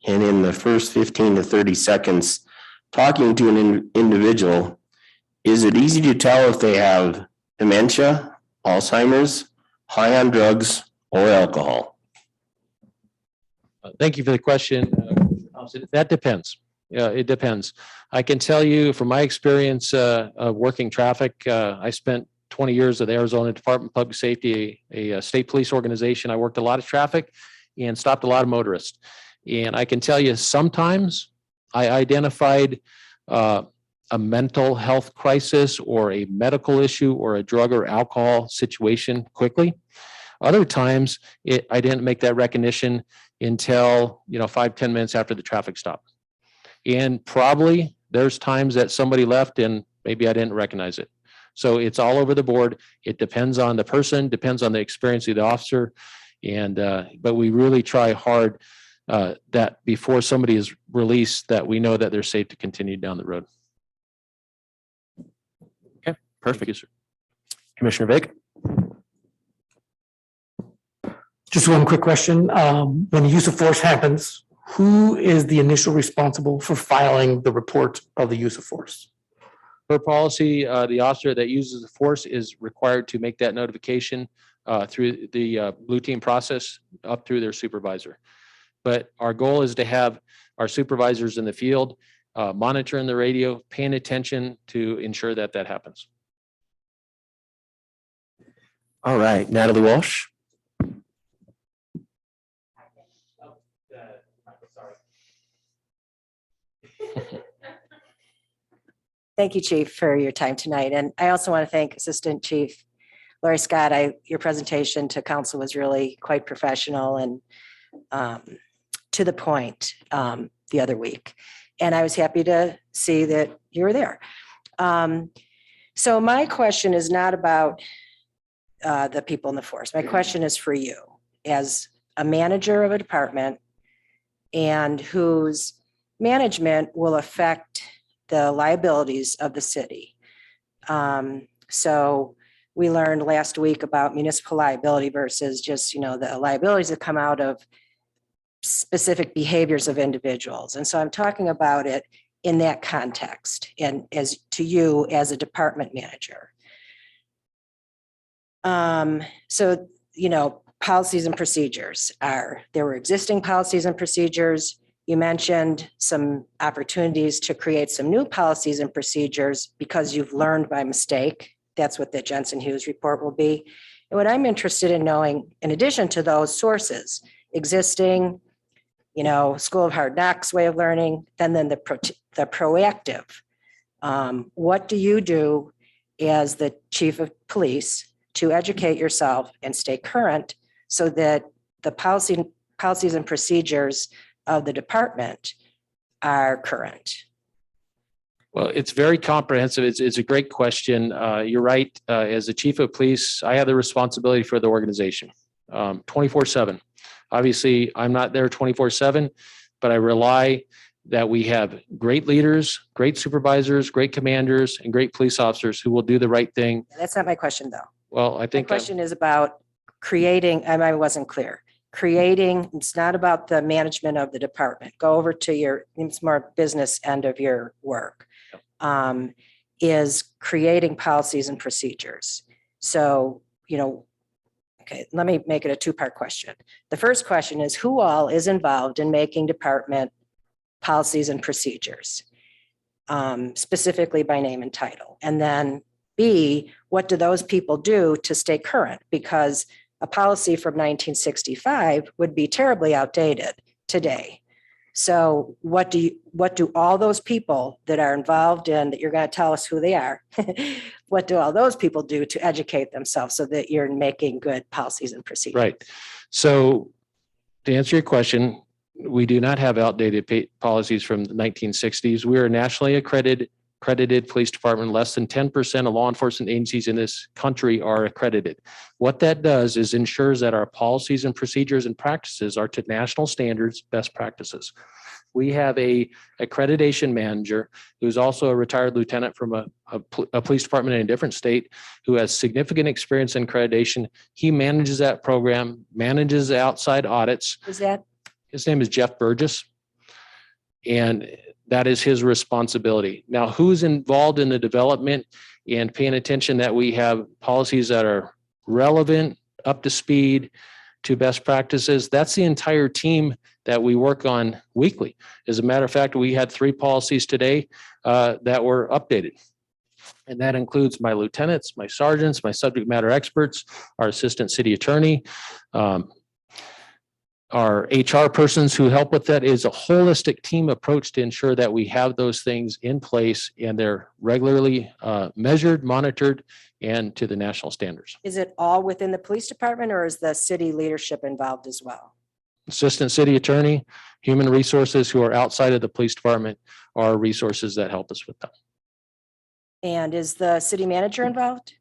and in the first 15 to 30 seconds talking to an individual, is it easy to tell if they have dementia, Alzheimer's, high on drugs, or alcohol? Thank you for the question. That depends. Yeah, it depends. I can tell you from my experience of working traffic, I spent 20 years at the Arizona Department of Public Safety, a state police organization. I worked a lot of traffic and stopped a lot of motorists. And I can tell you sometimes I identified a mental health crisis or a medical issue or a drug or alcohol situation quickly. Other times I didn't make that recognition until 5-10 minutes after the traffic stop. And probably there's times that somebody left and maybe I didn't recognize it. So it's all over the board. It depends on the person, depends on the experience of the officer. And, but we really try hard that before somebody is released, that we know that they're safe to continue down the road. Okay, perfect. Thank you, sir. Commissioner Vick. Just one quick question. When the use of force happens, who is the initial responsible for filing the report of the use of force? Per policy, the officer that uses the force is required to make that notification through the blue team process up through their supervisor. But our goal is to have our supervisors in the field monitoring the radio, paying attention to ensure that that happens. All right, Natalie Walsh. Thank you, Chief, for your time tonight. And I also want to thank Assistant Chief Lori Scott. Your presentation to council was really quite professional and to the point the other week. And I was happy to see that you were there. So my question is not about the people in the force. My question is for you as a manager of a department and whose management will affect the liabilities of the city. So we learned last week about municipal liability versus just, the liabilities that come out of specific behaviors of individuals. And so I'm talking about it in that context and as to you as a department manager. So, policies and procedures there were existing policies and procedures. You mentioned some opportunities to create some new policies and procedures because you've learned by mistake. That's what the Jensen Hughes report will be. And what I'm interested in knowing, in addition to those sources, existing, School of Hard Knocks way of learning, and then the proactive. What do you do as the chief of police to educate yourself and stay current so that the policies and procedures of the department are current? Well, it's very comprehensive. It's a great question. You're right. As the chief of police, I have the responsibility for the organization 24/7. Obviously, I'm not there 24/7, but I rely that we have great leaders, great supervisors, great commanders, and great police officers who will do the right thing. That's not my question, though. Well, I think My question is about creating, I wasn't clear, creating, it's not about the management of the department. Go over to your, it's more business end of your work. Is creating policies and procedures. So, okay, let me make it a two-part question. The first question is, who all is involved in making department policies and procedures, specifically by name and title? And then B, what do those people do to stay current? Because a policy from 1965 would be terribly outdated today. So what do all those people that are involved in, that you're going to tell us who they are, what do all those people do to educate themselves so that you're making good policies and procedures? Right. So to answer your question, we do not have outdated policies from the 1960s. We are nationally accredited police department. Less than 10% of law enforcement agencies in this country are accredited. What that does is ensures that our policies and procedures and practices are to national standards, best practices. We have a accreditation manager who's also a retired lieutenant from a police department in a different state who has significant experience in accreditation. He manages that program, manages outside audits. Is that? His name is Jeff Burgess. And that is his responsibility. Now, who's involved in the development and paying attention that we have policies that are relevant, up to speed, to best practices? That's the entire team that we work on weekly. As a matter of fact, we had 3 policies today that were updated. And that includes my lieutenants, my sergeants, my subject matter experts, our assistant city attorney, our HR persons who help with that. Is a holistic team approach to ensure that we have those things in place and they're regularly measured, monitored, and to the national standards. Is it all within the police department, or is the city leadership involved as well? Assistant city attorney, human resources who are outside of the police department are resources that help us with that. And is the city manager involved?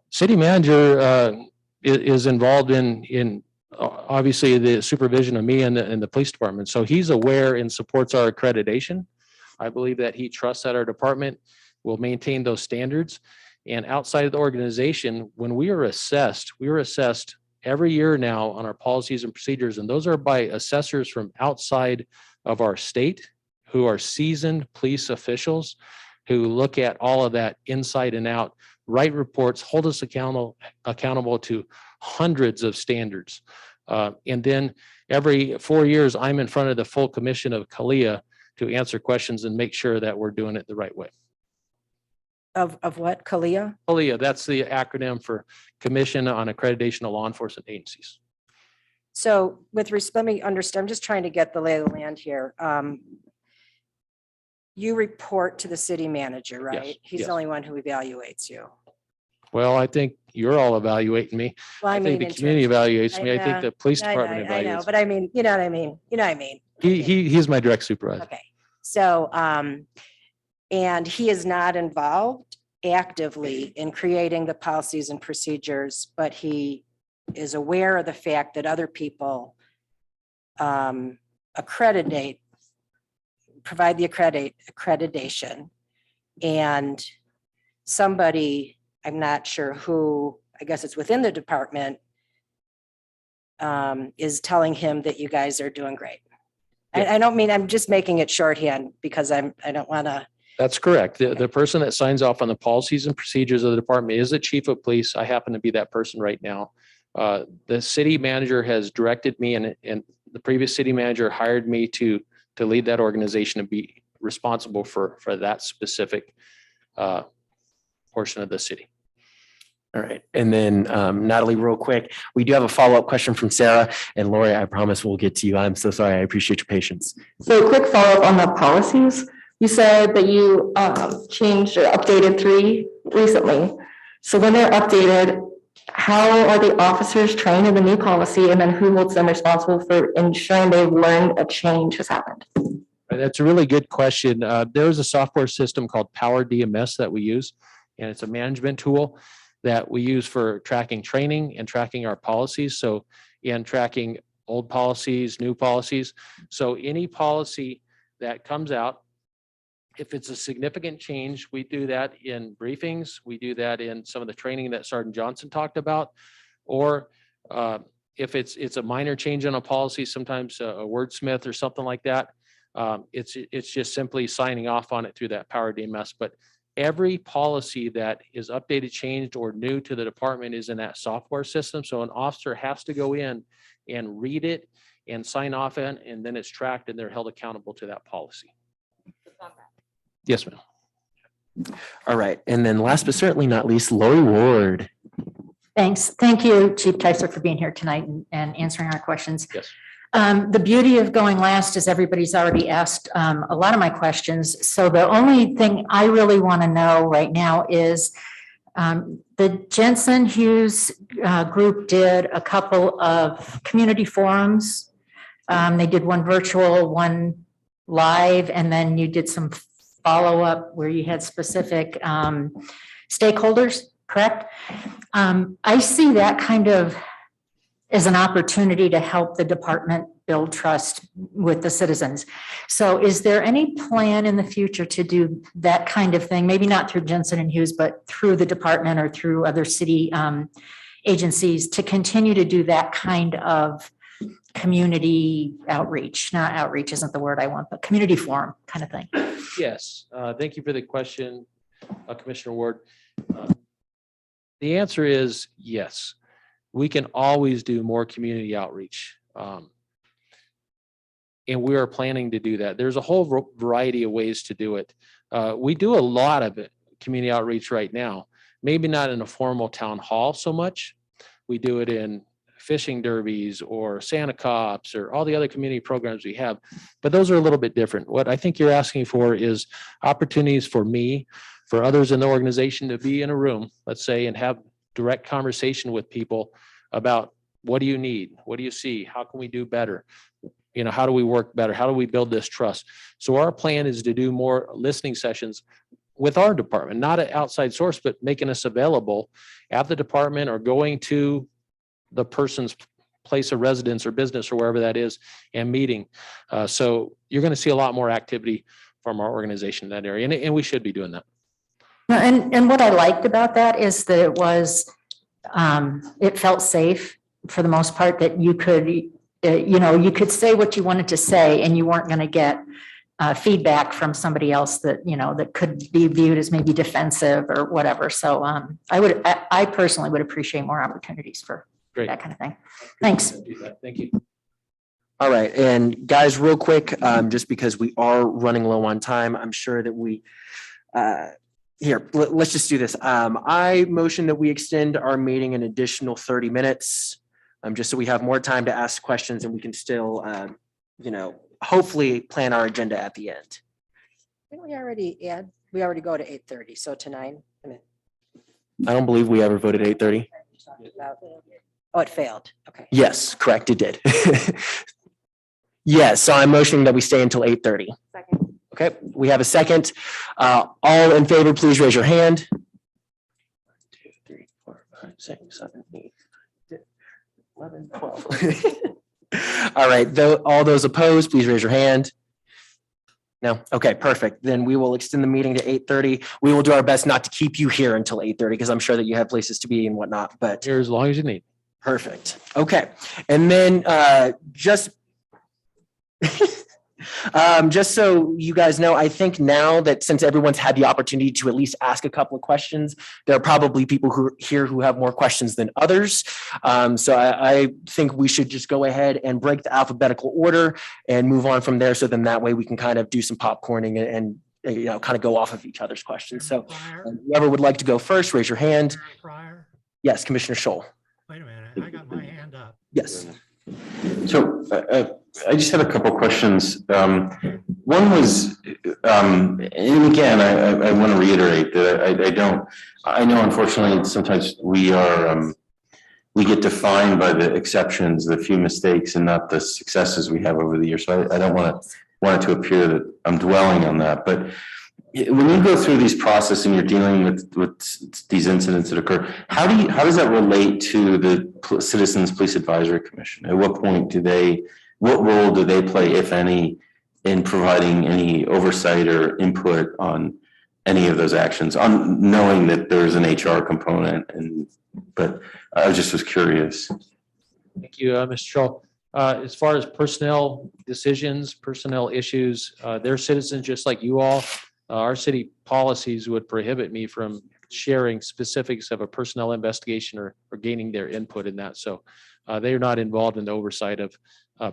City manager is involved in obviously the supervision of me and the police department. So he's aware and supports our accreditation. I believe that he trusts that our department will maintain those standards. And outside of the organization, when we are assessed every year now on our policies and procedures, and those are by assessors from outside of our state who are seasoned police officials who look at all of that inside and out, write reports, hold us accountable to hundreds of standards. And then every 4 years, I'm in front of the full commission of CALEA to answer questions and make sure that we're doing it the right way. Of what, CALEA? CALEA, that's the acronym for Commission on Accreditation of Law Enforcement Agencies. So with respect, let me understand, I'm just trying to get the lay of the land here. You report to the city manager, right? Yes, He's yes. the only one who evaluates you. Well, I think you're all evaluating me. Well, I think the in community terms- evaluates me. I think the police department I know, evaluates. but I mean, you know what I mean? You know what I mean? He's my direct supervisor. Okay, so, and he is not involved actively in creating the policies and procedures, but he is aware of the fact that other people provide the accreditation, and somebody, I'm not sure who, I guess it's within the department, is telling him that you guys are doing great. I don't mean, I'm just making it shorthand because I don't want to. That's correct. The person that signs off on the policies and procedures of the department is the chief of police. I happen to be that person right now. The city manager has directed me, and the previous city manager hired me to lead that organization and be responsible for that specific portion of the city. All right. And then Natalie, real quick, we do have a follow-up question from Sarah, and Lori, I promise we'll get to you. I'm so sorry. I appreciate your patience. So quick follow-up on the policies. You said that you changed or updated 3 recently. So when they're updated, how are the officers trained in the new policy, and then who holds them responsible for ensuring they've learned a change has happened? That's a really good question. There's a software system called Power DMS that we use, and it's a management tool that we use for tracking training and tracking our policies. So, and tracking old policies, new policies. So any policy that comes out, if it's a significant change, we do that in briefings. We do that in some of the training that Sergeant Johnson talked about, or if it's a minor change in a policy, sometimes a wordsmith or something like that, it's just simply signing off on it through that Power DMS. But every policy that is updated, changed, or new to the department is in that software system. So an officer has to go in and read it and sign off on, and then it's tracked and they're held accountable to that policy. Yes, ma'am. All right. And then last but certainly not least, Lori Ward. Thanks. Thank you, Chief Kaiser, for being here tonight and answering our questions. Yes. The beauty of going last is everybody's already asked a lot of my questions. So the only thing I really want to know right now is the Jensen Hughes group did a couple of community forums. They did one virtual, one live, and then you did some follow-up where you had specific stakeholders, correct? I see that kind of as an opportunity to help the department build trust with the citizens. So is there any plan in the future to do that kind of thing? Maybe not through Jensen and Hughes, but through the department or through other city agencies to continue to do that kind of community outreach? Not outreach isn't the word I want, but community forum kind of thing. Yes, thank you for the question, Commissioner Ward. The answer is yes. We can always do more community outreach. And we are planning to do that. There's a whole variety of ways to do it. We do a lot of it, community outreach right now, maybe not in a formal town hall so much. We do it in fishing derbies or Santa Cops or all the other community programs we have, but those are a little bit different. What I think you're asking for is opportunities for me, for others in the organization to be in a room, let's say, and have direct conversation with people about what do you need? What do you see? How can we do better? You know, how do we work better? How do we build this trust? So our plan is to do more listening sessions with our department, not an outside source, but making us available at the department or going to the person's place of residence or business or wherever that is and meeting. So you're going to see a lot more activity from our organization in that area, and we should be doing that. And what I liked about that is that it was, it felt safe for the most part, that you could, you could say what you wanted to say and you weren't going to get feedback from somebody else that, that could be viewed as maybe defensive or whatever. So I personally would appreciate more opportunities for that kind of thing. Thanks. Thank you. All right. And guys, real quick, just because we are running low on time, I'm sure that we, let's just do this. I motion that we extend our meeting an additional 30 minutes, just so we have more time to ask questions and we can still, hopefully plan our agenda at the end. Didn't we already go to 8:30, so to 9? I don't believe we ever voted 8:30. Oh, it failed. Okay. Yes, correct. It did. Yes. So I'm motioning that we stay until 8:30. Second. Okay, we have a second. All in favor, please raise your hand. 1, 2, 3, 4, 5, 6, 7, 8, 11, 12. All right, all those opposed, please raise your hand. No? Okay, perfect. Then we will extend the meeting to 8:30. We will do our best not to keep you here until 8:30 because I'm sure that you have places to be and whatnot, but. Here as long as you need. Perfect. Okay. And then just so you guys know, I think now that since everyone's had the opportunity to at least ask a couple of questions, there are probably people who are here who have more questions than others. So I think we should just go ahead and break the alphabetical order and move on from there. So then that way we can kind of do some popcorning and kind of go off of each other's questions. So whoever would like to go first, raise your hand. Yes, Commissioner Scholl. Wait a minute, I got my hand up. Yes. So I just had a couple questions. One was, and again, I want to reiterate that I know unfortunately sometimes we get defined by the exceptions, the few mistakes and not the successes we have over the years. So I don't want it to appear that I'm dwelling on that, but when you go through these processes and you're dealing with these incidents that occur, how does that relate to the Citizens Police Advisory Commission? At what point what role do they play, if any, in providing any oversight or input on any of those actions, on knowing that there's an HR component? But I was curious. Thank you, Mr. Troll. As far as personnel decisions, personnel issues, they're citizens just like you all. Our city policies would prohibit me from sharing specifics of a personnel investigation or gaining their input in that. So they are not involved in the oversight of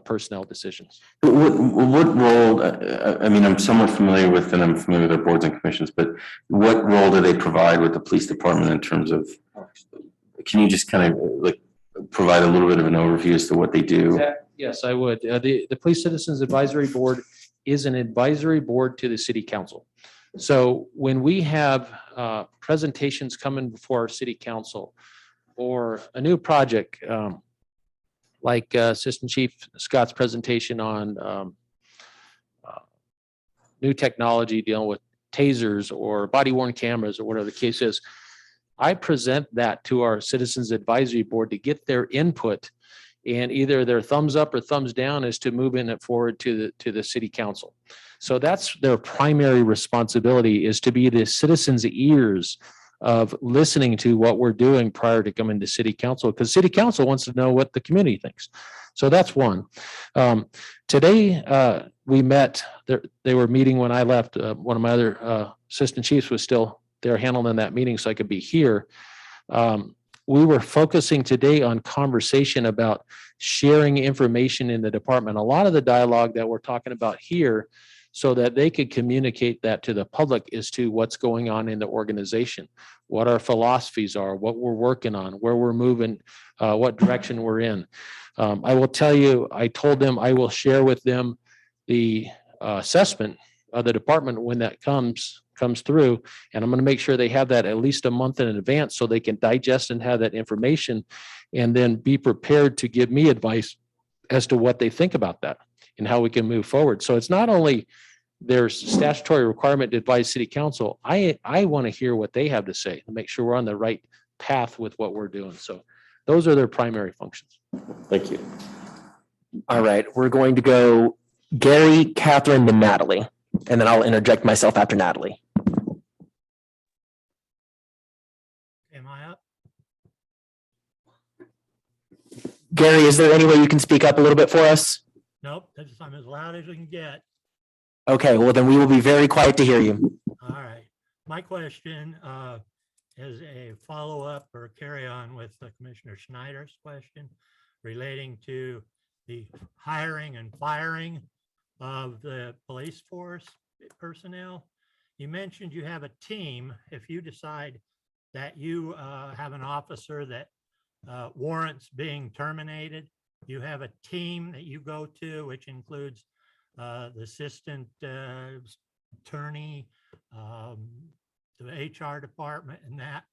personnel decisions. What role, I mean, I'm somewhat familiar with, and I'm familiar with their boards and commissions, but what role do they provide with the police department in terms of, can you just kind of like provide a little bit of an overview as to what they do? Yes, I would. The Police Citizens Advisory Board is an advisory board to the city council. So when we have presentations coming before our city council or a new project, like Assistant Chief Scott's presentation on new technology dealing with tasers or body worn cameras or whatever the case is, I present that to our Citizens Advisory Board to get their input and either their thumbs up or thumbs down as to moving it forward to the city council. So that's their primary responsibility, is to be the citizens' ears of listening to what we're doing prior to coming to city council, because city council wants to know what the community thinks. So that's one. Today, we met, they were meeting when I left. One of my other assistant chiefs was still there handling that meeting, so I could be here. We were focusing today on conversation about sharing information in the department. A lot of the dialogue that we're talking about here, so that they could communicate that to the public as to what's going on in the organization, what our philosophies are, what we're working on, where we're moving, what direction we're in. I will tell you, I told them I will share with them the assessment of the department when that comes through. And I'm going to make sure they have that at least a month in advance so they can digest and have that information and then be prepared to give me advice as to what they think about that and how we can move forward. So it's not only there's statutory requirement to advise city council. I want to hear what they have to say to make sure we're on the right path with what we're doing. So those are their primary functions. Thank you. All right, we're going to go Gary, Catherine, then Natalie, and then I'll interject myself after Natalie. Am I up? Gary, is there any way you can speak up a little bit for us? Nope, I'm as loud as we can get. Okay, well then we will be very quiet to hear you. All right. My question is a follow-up or carry on with Commissioner Schneider's question relating to the hiring and firing of the police force personnel. You mentioned you have a team. If you decide that you have an officer that warrants being terminated, you have a team that you go to, which includes the assistant attorney, the HR department, and that.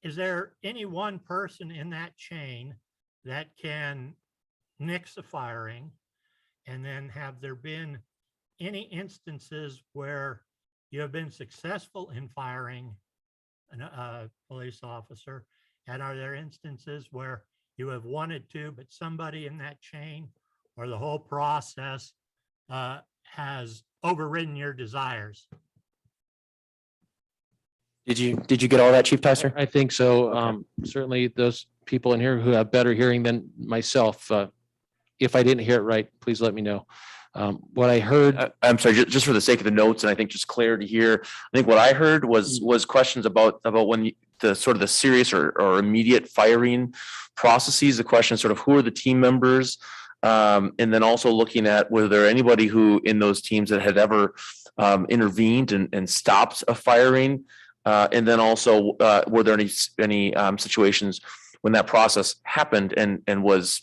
Is there any one person in that chain that can nix a firing? And then have there been any instances where you have been successful in firing a police officer? And are there instances where you have wanted to, but somebody in that chain or the whole process has overridden your desires? Did you get all that, Chief Tyser? I think so. Certainly those people in here who have better hearing than myself, if I didn't hear it right, please let me know. What I heard. I'm sorry, just for the sake of the notes, and I think just clarity here, I think what I heard was questions about when the sort of the serious or immediate firing processes, the question sort of who are the team members, and then also looking at were there anybody who in those teams that had ever intervened and stopped a firing, and then also were there any situations when that process happened and was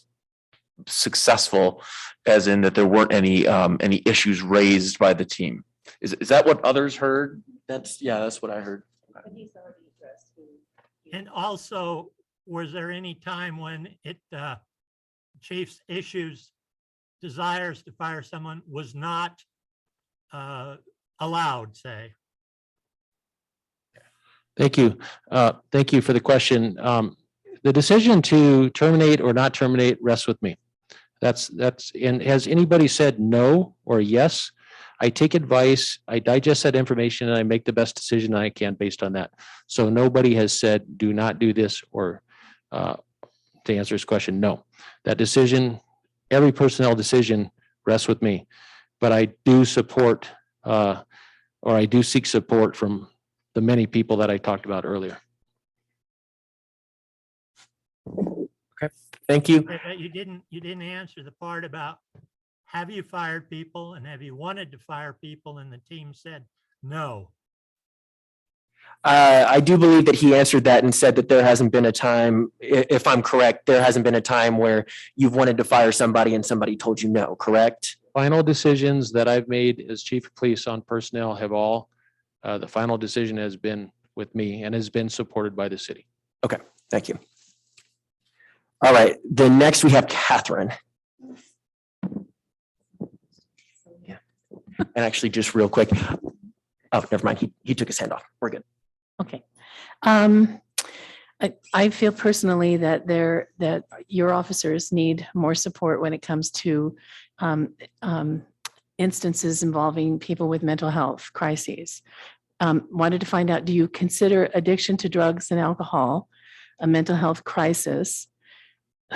successful, as in that there weren't any issues raised by the team. Is that what others heard? That's what I heard. And also, was there any time when it chief's issues desires to fire someone was not allowed, say? Thank you. Thank you for the question. The decision to terminate or not terminate rests with me. And has anybody said no or yes? I take advice, I digest that information, and I make the best decision I can based on that. So nobody has said, do not do this or to answer his question, no. That decision, every personnel decision rests with me. But I do support, or I do seek support from the many people that I talked about earlier. Okay, thank you. But you didn't answer the part about, have you fired people and have you wanted to fire people and the team said no? I do believe that he answered that and said that there hasn't been a time, if I'm correct, there hasn't been a time where you've wanted to fire somebody and somebody told you no, correct? Final decisions that I've made as chief of police on personnel have all, the final decision has been with me and has been supported by the city. Okay, thank you. All right, then next we have Catherine. Yeah. And actually, just real quick. Oh, never mind. He took his hand off. We're good. Okay. I feel personally that that your officers need more support when it comes to instances involving people with mental health crises. Wanted to find out, do you consider addiction to drugs and alcohol a mental health crisis?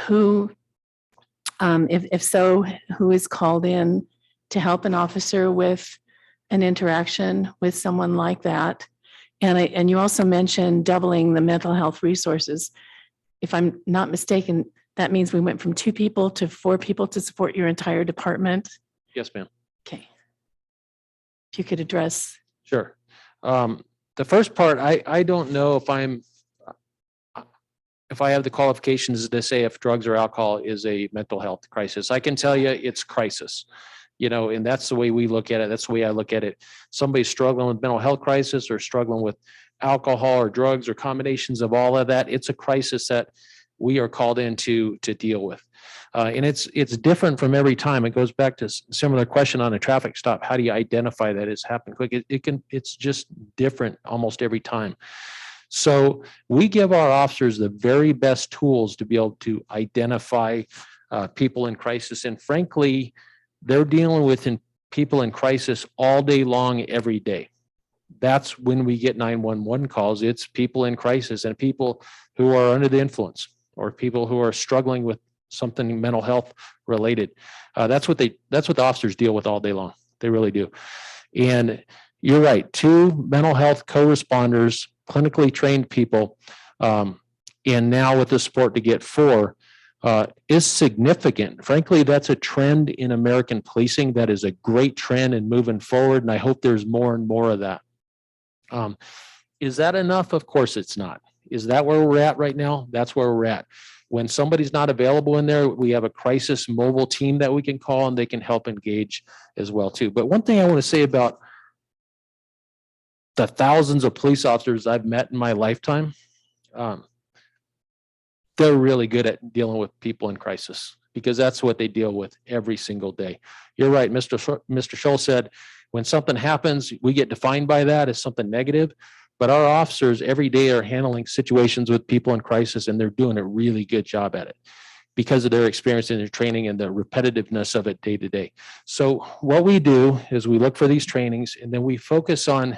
Who, if so, who is called in to help an officer with an interaction with someone like that? And you also mentioned doubling the mental health resources. If I'm not mistaken, that means we went from 2 people to 4 people to support your entire department. Yes, ma'am. Okay. If you could address. Sure. The first part, I don't know if I have the qualifications to say if drugs or alcohol is a mental health crisis. I can tell you it's crisis, and that's the way we look at it. That's the way I look at it. Somebody's struggling with mental health crisis or struggling with alcohol or drugs or combinations of all of that. It's a crisis that we are called in to deal with. And it's different from every time. It goes back to similar question on a traffic stop. How do you identify that it's happened quick? It's just different almost every time. So we give our officers the very best tools to be able to identify people in crisis. And frankly, they're dealing with people in crisis all day long, every day. That's when we get 911 calls. It's people in crisis and people who are under the influence or people who are struggling with something mental health related. That's what the officers deal with all day long. They really do. And you're right, 2 mental health co-responders, clinically trained people, and now with the support to get 4 is significant. Frankly, that's a trend in American policing. That is a great trend and moving forward. And I hope there's more and more of that. Is that enough? Of course it's not. Is that where we're at right now? That's where we're at. When somebody's not available in there, we have a crisis mobile team that we can call and they can help engage as well too. But one thing I want to say about the thousands of police officers I've met in my lifetime, they're really good at dealing with people in crisis because that's what they deal with every single day. You're right. Mr. Scholl said, when something happens, we get defined by that as something negative, but our officers every day are handling situations with people in crisis and they're doing a really good job at it because of their experience and their training and the repetitiveness of it day to day. So what we do is we look for these trainings and then we focus on,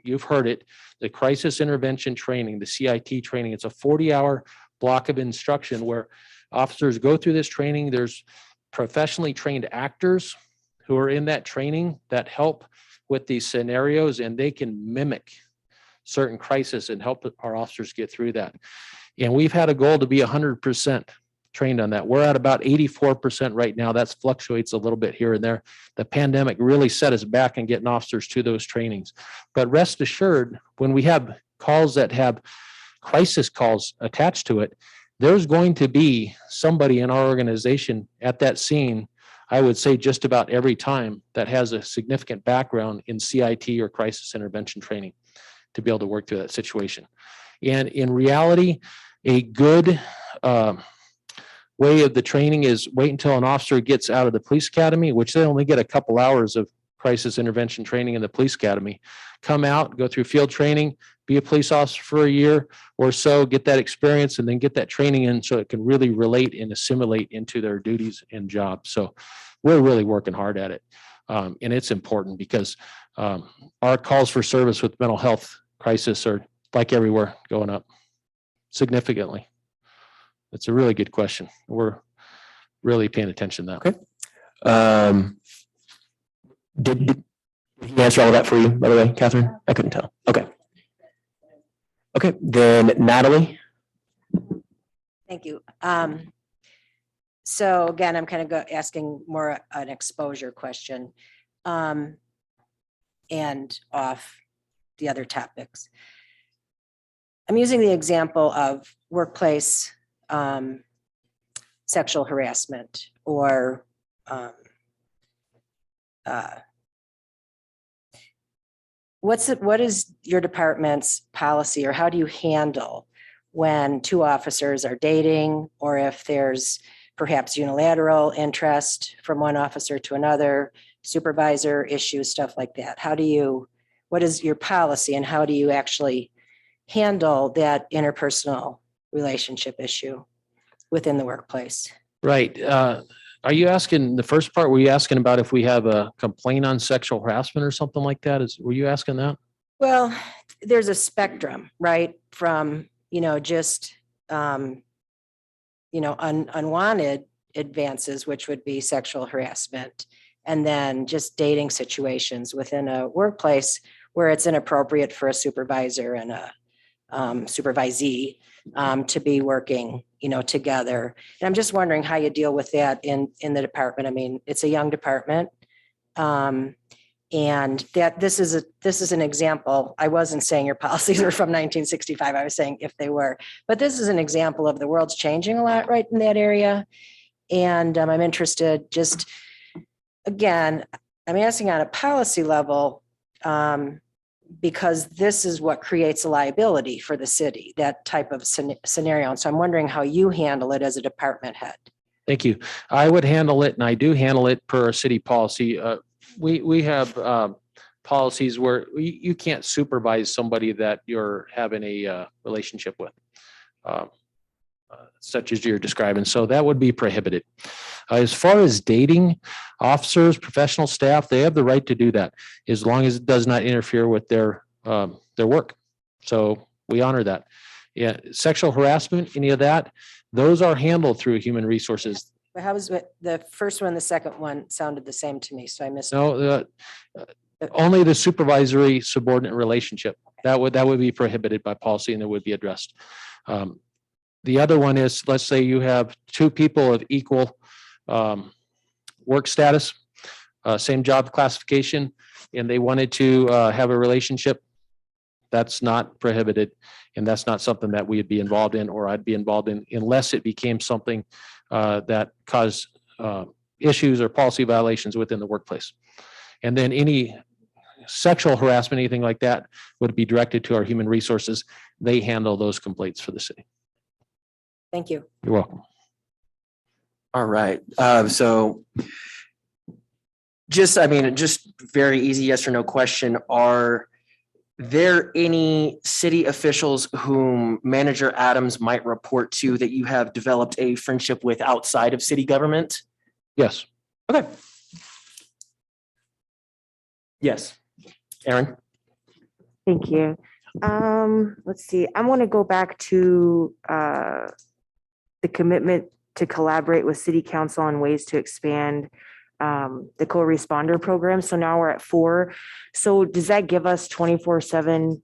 you've heard it, the crisis intervention training, the CIT training. It's a 40-hour block of instruction where officers go through this training. There's professionally trained actors who are in that training that help with these scenarios and they can mimic certain crises and help our officers get through that. And we've had a goal to be 100% trained on that. We're at about 84% right now. That fluctuates a little bit here and there. The pandemic really set us back in getting officers to those trainings. But rest assured, when we have calls that have crisis calls attached to it, there's going to be somebody in our organization at that scene, I would say just about every time, that has a significant background in CIT or crisis intervention training to be able to work through that situation. And in reality, a good way of the training is wait until an officer gets out of the police academy, which they only get a couple hours of crisis intervention training in the police academy, come out, go through field training, be a police officer for a year or so, get that experience, and then get that training in so it can really relate and assimilate into their duties and jobs. So we're really working hard at it. And it's important because our calls for service with mental health crisis are, like everywhere, going up significantly. It's a really good question. We're really paying attention to that. Okay. Did he answer all of that for you, by the way, Catherine? I couldn't tell. Okay. Okay, then Natalie. Thank you. So again, I'm kind of asking more an exposure question and off the other topics. I'm using the example of workplace sexual harassment or what is your department's policy, or how do you handle when two officers are dating, or if there's perhaps unilateral interest from one officer to another, supervisor issues, stuff like that? What is your policy, and how do you actually handle that interpersonal relationship issue within the workplace? Right. Are you asking the first part? Were you asking about if we have a complaint on sexual harassment or something like that? Were you asking that? Well, there's a spectrum, right? From, just, unwanted advances, which would be sexual harassment, and then just dating situations within a workplace where it's inappropriate for a supervisor and a supervisee to be working, together. And I'm just wondering how you deal with that in the department. I mean, it's a young department. And that this is an example. I wasn't saying your policies were from 1965. I was saying if they were, but this is an example of the world's changing a lot right in that area. And I'm interested, just, again, I'm asking on a policy level, because this is what creates a liability for the city, that type of scenario. And so I'm wondering how you handle it as a department head. Thank you. I would handle it, and I do handle it per our city policy. We have policies where you can't supervise somebody that you're having a relationship with, such as you're describing. So that would be prohibited. As far as dating officers, professional staff, they have the right to do that as long as it does not interfere with their work. So we honor that. Yeah, sexual harassment, any of that, those are handled through human resources. But how was the first one, the second one sounded the same to me, so I missed. No, only the supervisory subordinate relationship. That would be prohibited by policy, and it would be addressed. The other one is, let's say you have two people of equal work status, same job classification, and they wanted to have a relationship. That's not prohibited, and that's not something that we'd be involved in, or I'd be involved in, unless it became something that caused issues or policy violations within the workplace. And then any sexual harassment, anything like that, would be directed to our human resources. They handle those complaints for the city. Thank you. You're welcome. All right. So just very easy yes or no question. Are there any city officials whom Manager Adams might report to that you have developed a friendship with outside of city government? Yes. Okay. Yes. Aaron? Thank you. Let's see, I want to go back to the commitment to collaborate with city council on ways to expand the co-responder program. So now we're at 4. So does that give us 24/7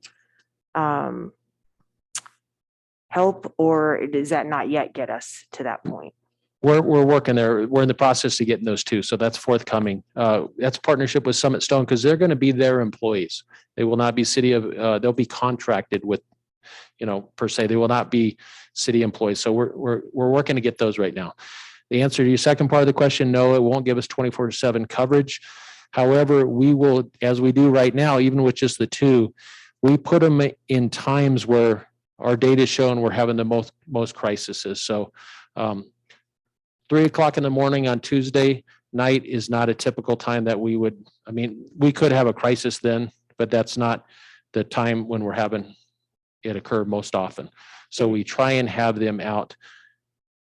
help, or does that not yet get us to that point? We're working there. We're in the process of getting those two. So that's forthcoming. That's a partnership with Summit Stone, because they're going to be their employees. They will not be they'll be contracted with, per se. They will not be city employees. So we're working to get those right now. The answer to your second part of the question, no, it won't give us 24/7 coverage. However, we will, as we do right now, even with just the 2, we put them in times where our data is showing we're having the most crises. So 3:00 in the morning on Tuesday night is not a typical time that we could have a crisis then, but that's not the time when we're having it occur most often. So we try and have them out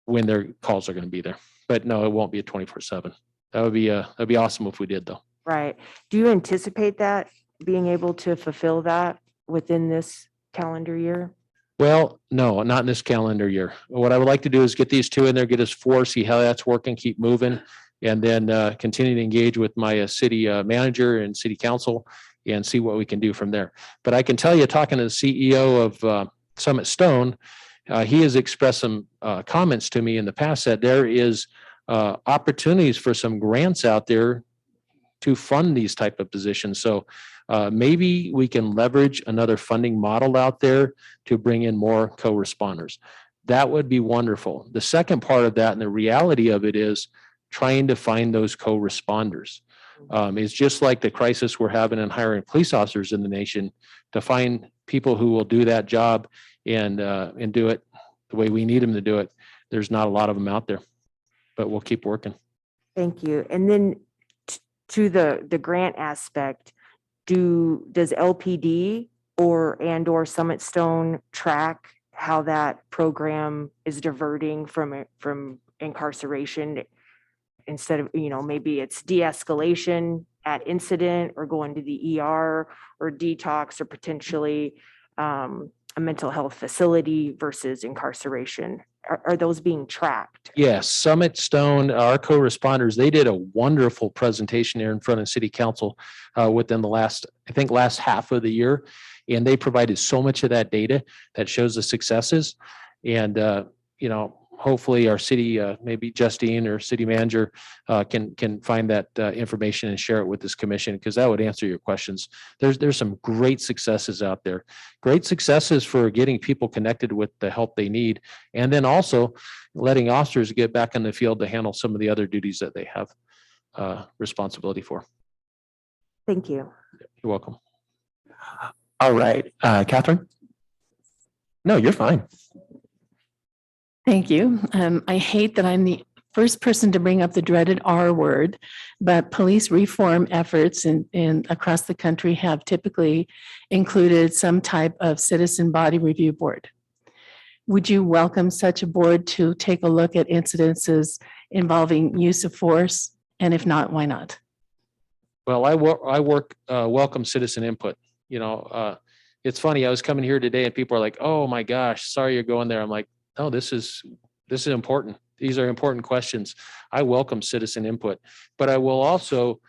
when their calls are going to be there. But no, it won't be a 24/7. That'd be awesome if we did, though. Right. Do you anticipate that being able to fulfill that within this calendar year? Well, no, not in this calendar year. What I would like to do is get these two in there, get us four, see how that's working, keep moving. And then continue to engage with my city manager and city council and see what we can do from there. But I can tell you, talking to the CEO of Summit Stone, he has expressed some comments to me in the past that there is opportunities for some grants out there to fund these type of positions. So maybe we can leverage another funding model out there to bring in more co-responders. That would be wonderful. The second part of that and the reality of it is trying to find those co-responders. It's just like the crisis we're having in hiring police officers in the nation, to find people who will do that job and do it the way we need them to do it. There's not a lot of them out there, but we'll keep working. Thank you. And then to the grant aspect, does LPD or Summit Stone track how that program is diverting from incarceration, instead of, maybe it's de-escalation at incident or going to the ER or detox or potentially a mental health facility versus incarceration? Are those being tracked? Yes, Summit Stone, our co-responders, they did a wonderful presentation there in front of City Council within the last half of the year. And they provided so much of that data that shows the successes. And, hopefully our city, maybe Justine or city manager can find that information and share it with this commission, because that would answer your questions. There's some great successes out there, great successes for getting people connected with the help they need. And then also letting officers get back in the field to handle some of the other duties that they have responsibility for. Thank you. You're welcome. All right, Catherine? No, you're fine. Thank you. I hate that I'm the first person to bring up the dreaded R word, but police reform efforts in across the country have typically included some type of citizen body review board. Would you welcome such a board to take a look at incidences involving use of force? And if not, why not? Well, I welcome citizen input. It's funny. I was coming here today and people are like, "Oh my gosh, sorry you're going there." I'm like, no, this is important. These are important questions. I welcome citizen input, but I will also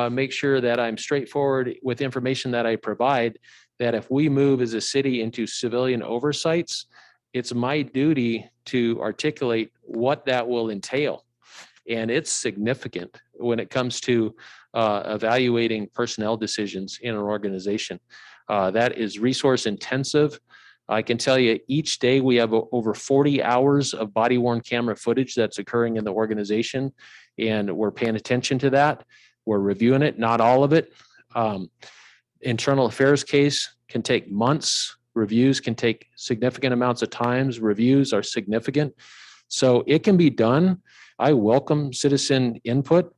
make sure that I'm straightforward with information that I provide, that if we move as a city into civilian oversights, it's my duty to articulate what that will entail. And it's significant when it comes to evaluating personnel decisions in an organization. That is resource intensive. I can tell you each day we have over 40 hours of body worn camera footage that's occurring in the organization, and we're paying attention to that. We're reviewing it, not all of it. Internal affairs case can take months. Reviews can take significant amounts of times. Reviews are significant. So it can be done. I welcome citizen input,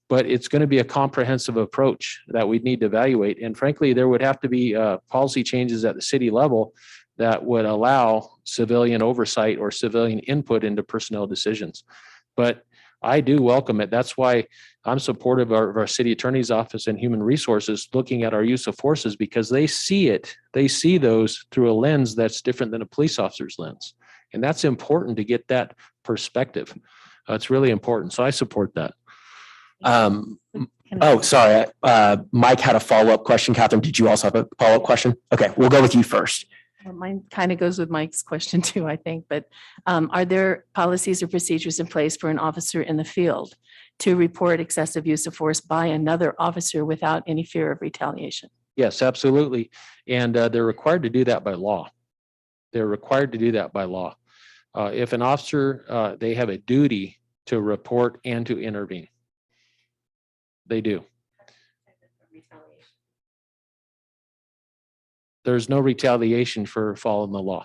but it's going to be a comprehensive approach that we need to evaluate. And frankly, there would have to be policy changes at the city level that would allow civilian oversight or civilian input into personnel decisions. But I do welcome it. That's why I'm supportive of our city attorney's office and human resources looking at our use of forces, because they see it. They see those through a lens that's different than a police officer's lens. And that's important to get that perspective. It's really important. So I support that. Sorry. Mike had a follow-up question. Catherine, did you also have a follow-up question? Okay, we'll go with you first. Mine kind of goes with Mike's question too, I think, but are there policies or procedures in place for an officer in the field to report excessive use of force by another officer without any fear of retaliation? Yes, absolutely. And they're required to do that by law. They're required to do that by law. If an officer, they have a duty to report and to intervene. They do. There's no retaliation for following the law.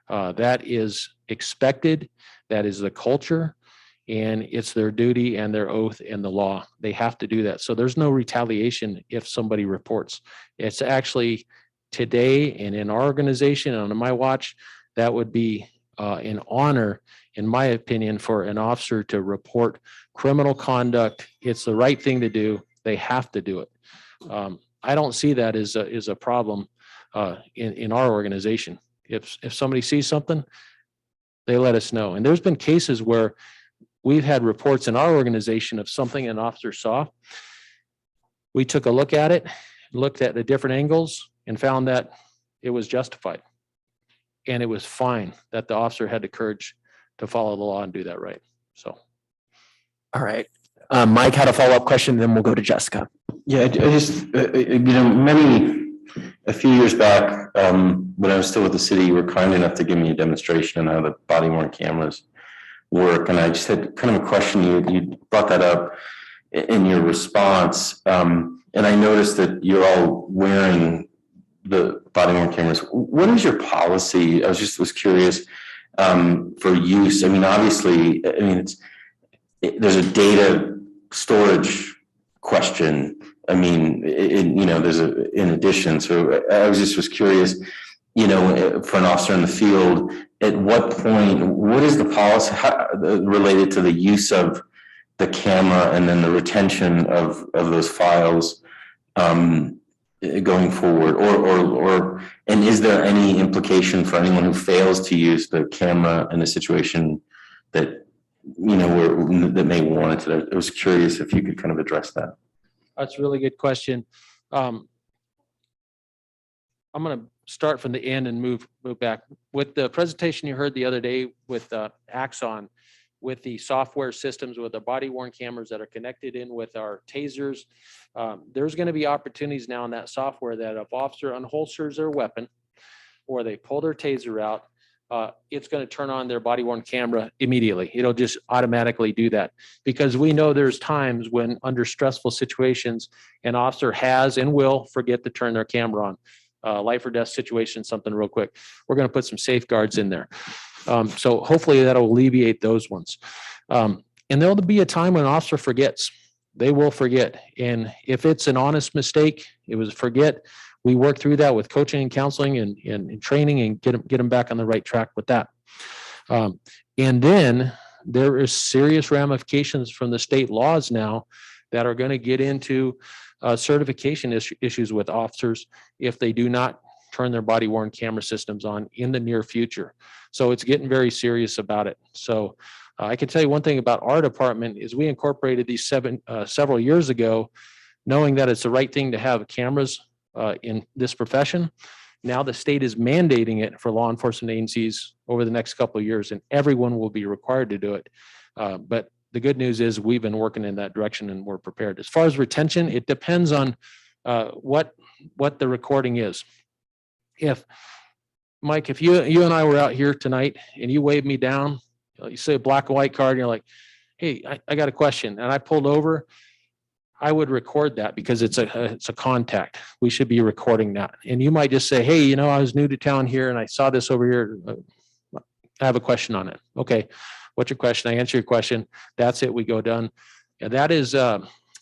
That is expected. That is the culture, and it's their duty and their oath in the law. They have to do that. So there's no retaliation if somebody reports. It's actually today and in our organization and on my watch, that would be an honor, in my opinion, for an officer to report criminal conduct. It's the right thing to do. They have to do it. I don't see that as a problem in our organization. If somebody sees something, they let us know. And there's been cases where we've had reports in our organization of something an officer saw. We took a look at it, looked at the different angles, and found that it was justified. And it was fine that the officer had the courage to follow the law and do that right. So. All right. Mike had a follow-up question, then we'll go to Jessica. Yeah, I just, a few years back, when I was still with the city, you were kind enough to give me a demonstration on how the body worn cameras work. And I just had kind of a question. You brought that up in your response. And I noticed that you're all wearing the body worn cameras. What is your policy? I was curious for use. I mean, obviously, there's a data storage question. I mean, there's in addition. So I was curious, for an officer in the field, at what point, what is the policy related to the use of the camera and then the retention of those files going forward, and is there any implication for anyone who fails to use the camera in a situation that, that may warrant it? I was curious if you could kind of address that. That's a really good question. I'm going to start from the end and move back. With the presentation you heard the other day with Axon, with the software systems, with the body worn cameras that are connected in with our tasers, there's going to be opportunities now in that software that if officer unholsters their weapon or they pull their taser out, it's going to turn on their body worn camera immediately. It'll just automatically do that, because we know there's times when under stressful situations, an officer has and will forget to turn their camera on. Life or death situation, something real quick. We're going to put some safeguards in there. So hopefully that'll alleviate those ones. And there'll be a time when an officer forgets. They will forget. And if it's an honest mistake, it was forget. We work through that with coaching and counseling and training and get them back on the right track with that. And then there is serious ramifications from the state laws now that are going to get into certification issues with officers if they do not turn their body worn camera systems on in the near future. So it's getting very serious about it. So I can tell you one thing about our department is we incorporated these several years ago, knowing that it's the right thing to have cameras in this profession. Now the state is mandating it for law enforcement agencies over the next couple of years, and everyone will be required to do it. But the good news is we've been working in that direction and we're prepared. As far as retention, it depends on what the recording is. If Mike, if you and I were out here tonight and you waved me down, you say a black and white card, and you're like, hey, I got a question, and I pulled over, I would record that because it's a contact. We should be recording that. And you might just say, hey, I was new to town here and I saw this over here. I have a question on it. Okay. What's your question? I answer your question. That's it. We go done. And that is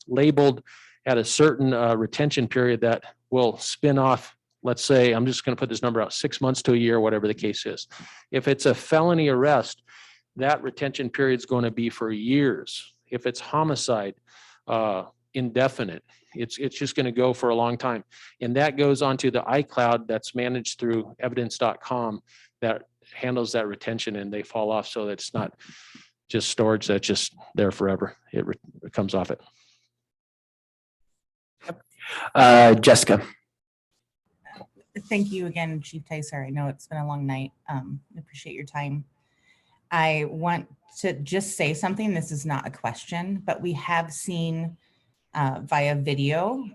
labeled at a certain retention period that will spin off. Let's say, I'm just going to put this number out, 6 months to a year, whatever the case is. If it's a felony arrest, that retention period is going to be for years. If it's homicide, indefinite. It's just going to go for a long time. And that goes onto the iCloud that's managed through evidence.com that handles that retention, and they fall off so that it's not just storage that's just there forever. It comes off it. Jessica. Thank you again, Chief Tyser. I know it's been a long night. Appreciate your time. I want to just say something. This is not a question, but we have seen via video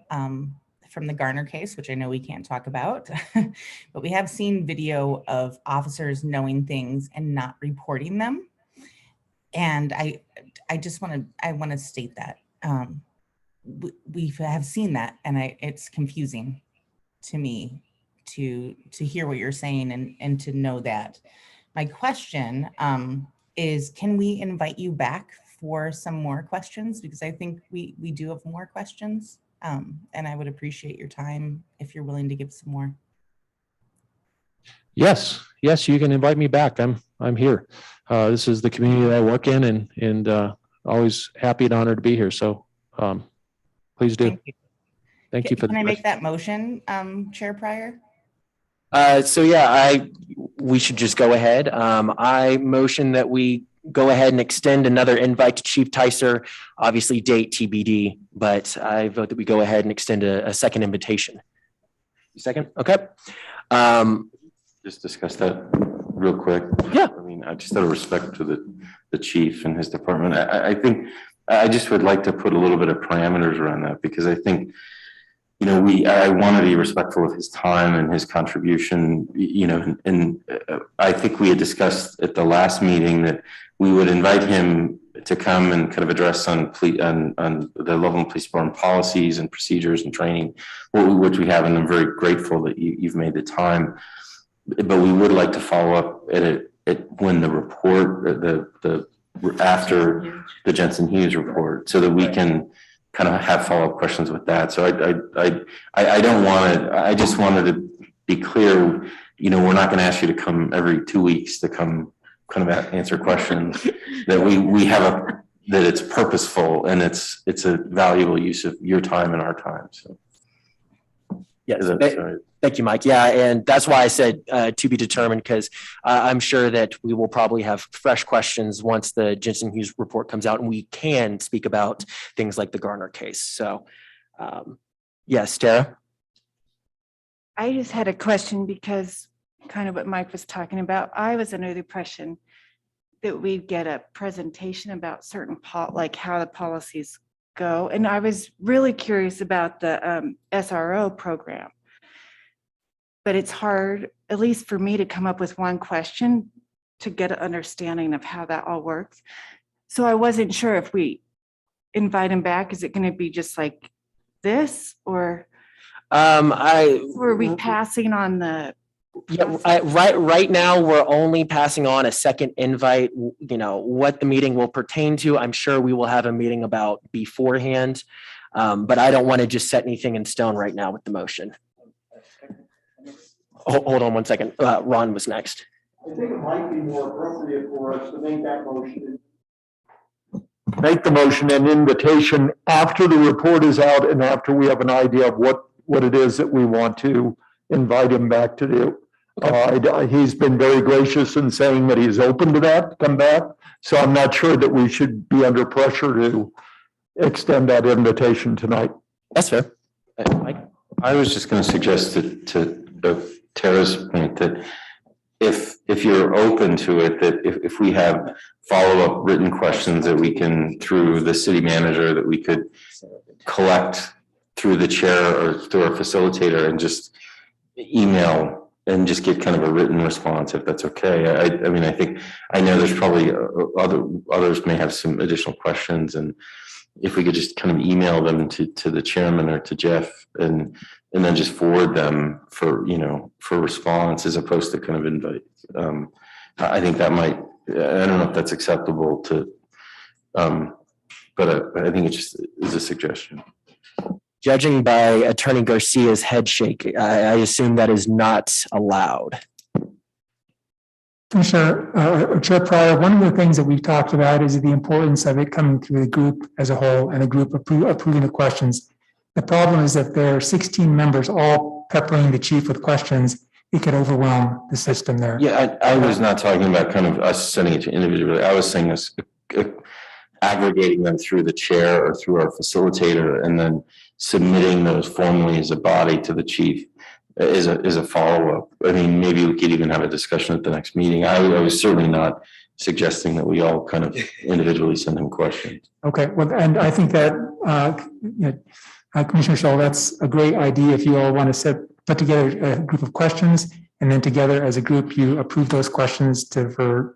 from the Garner case, which I know we can't talk about, but we have seen video of officers knowing things and not reporting them. And I want to state that we have seen that, and it's confusing to me to hear what you're saying and to know that. My question is, can we invite you back for some more questions? Because I think we do have more questions, and I would appreciate your time if you're willing to give some more. Yes, you can invite me back. I'm here. This is the community that I work in, and always happy and honored to be here. So please do. Thank you. Thank you for the Can I make question. that motion, Chair Pryor? So yeah, we should just go ahead. I motion that we go ahead and extend another invite to Chief Ticer, obviously date TBD, but I vote that we go ahead and extend a second invitation. Second, okay. Just discuss that real quick. Yeah. I mean, I just out of respect to the chief and his department, I think I just would like to put a little bit of parameters around that, because I think, you know, I want to be respectful of his time and his contribution, you know, and I think we had discussed at the last meeting that we would invite him to come and kind of address on the Loveland Police Department policies and procedures and training, which we have, and I'm very grateful that you've made the time. But we would like to follow up at when the report, after the Jensen Hughes report, so that we can kind of have follow-up questions with that. So I don't want to, I just wanted to be clear, you know, we're not going to ask you to come every 2 weeks to come kind of answer questions, that we have that it's purposeful and it's a valuable use of your time and our time. So. Yes, thank you, Mike. Yeah, and that's why I said to be determined, because I'm sure that we will probably have fresh questions once the Jensen Hughes report comes out and we can speak about things like the Garner case. So, yes, Tara? I just had a question because kind of what Mike was talking about. I was under the impression that we'd get a presentation about certain like how the policies go. And I was really curious about the SRO program. But it's hard, at least for me, to come up with one question to get an understanding of how that all works. So I wasn't sure if we invite him back, is it going to be just like this, or were we passing on the? Yeah, right now, we're only passing on a second invite. You know, what the meeting will pertain to, I'm sure we will have a meeting about beforehand. But I don't want to just set anything in stone right now with the motion. Hold on one second. Ron was next. I think it might be more appropriate for us to make that motion. Make the motion an invitation after the report is out and after we have an idea of what it is that we want to invite him back to do. He's been very gracious in saying that he's open to that, come back. So I'm not sure that we should be under pressure to extend that invitation tonight. That's fair. I was just going to suggest to Tara's point that if you're open to it, that if we have follow-up written questions that we can, through the city manager, that we could collect through the chair or through our facilitator and just email and just get kind of a written response, if that's okay. I mean, I know there's probably others may have some additional questions, and if we could just kind of email them to the chairman or to Jeff and then just forward them for response, as opposed to kind of invite. I think that might, I don't know if that's acceptable to, but I think it just is a suggestion. Judging by Attorney Garcia's head shake, I assume that is not allowed. Commissioner, Chair Pryor, one of the things that we've talked about is the importance of it coming through the group as a whole and the group approving the questions. The problem is that there are 16 members all peppering the chief with questions. It could overwhelm the system there. Yeah, I was not talking about kind of us sending it to individually. I was saying us aggregating them through the chair or through our facilitator and then submitting those formally as a body to the chief is a follow-up. I mean, maybe we could even have a discussion at the next meeting. I was certainly not suggesting that we all kind of individually send him questions. Okay, well, and I think that Commissioner Scholl, that's a great idea. If you all want to put together a group of questions, and then together as a group, you approve those questions for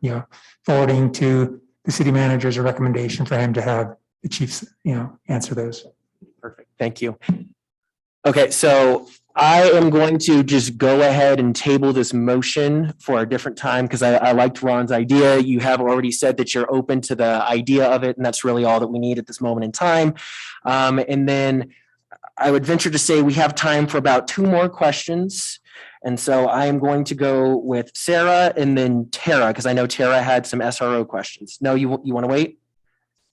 forwarding to the city manager as a recommendation for him to have the chiefs, answer those. Perfect. Thank you. Okay, so I am going to just go ahead and table this motion for a different time because I liked Ron's idea. You have already said that you're open to the idea of it, and that's really all that we need at this moment in time. And then I would venture to say we have time for about 2 more questions. And so I am going to go with Sarah and then Tara, because I know Tara had some SRO questions. No, you want to wait?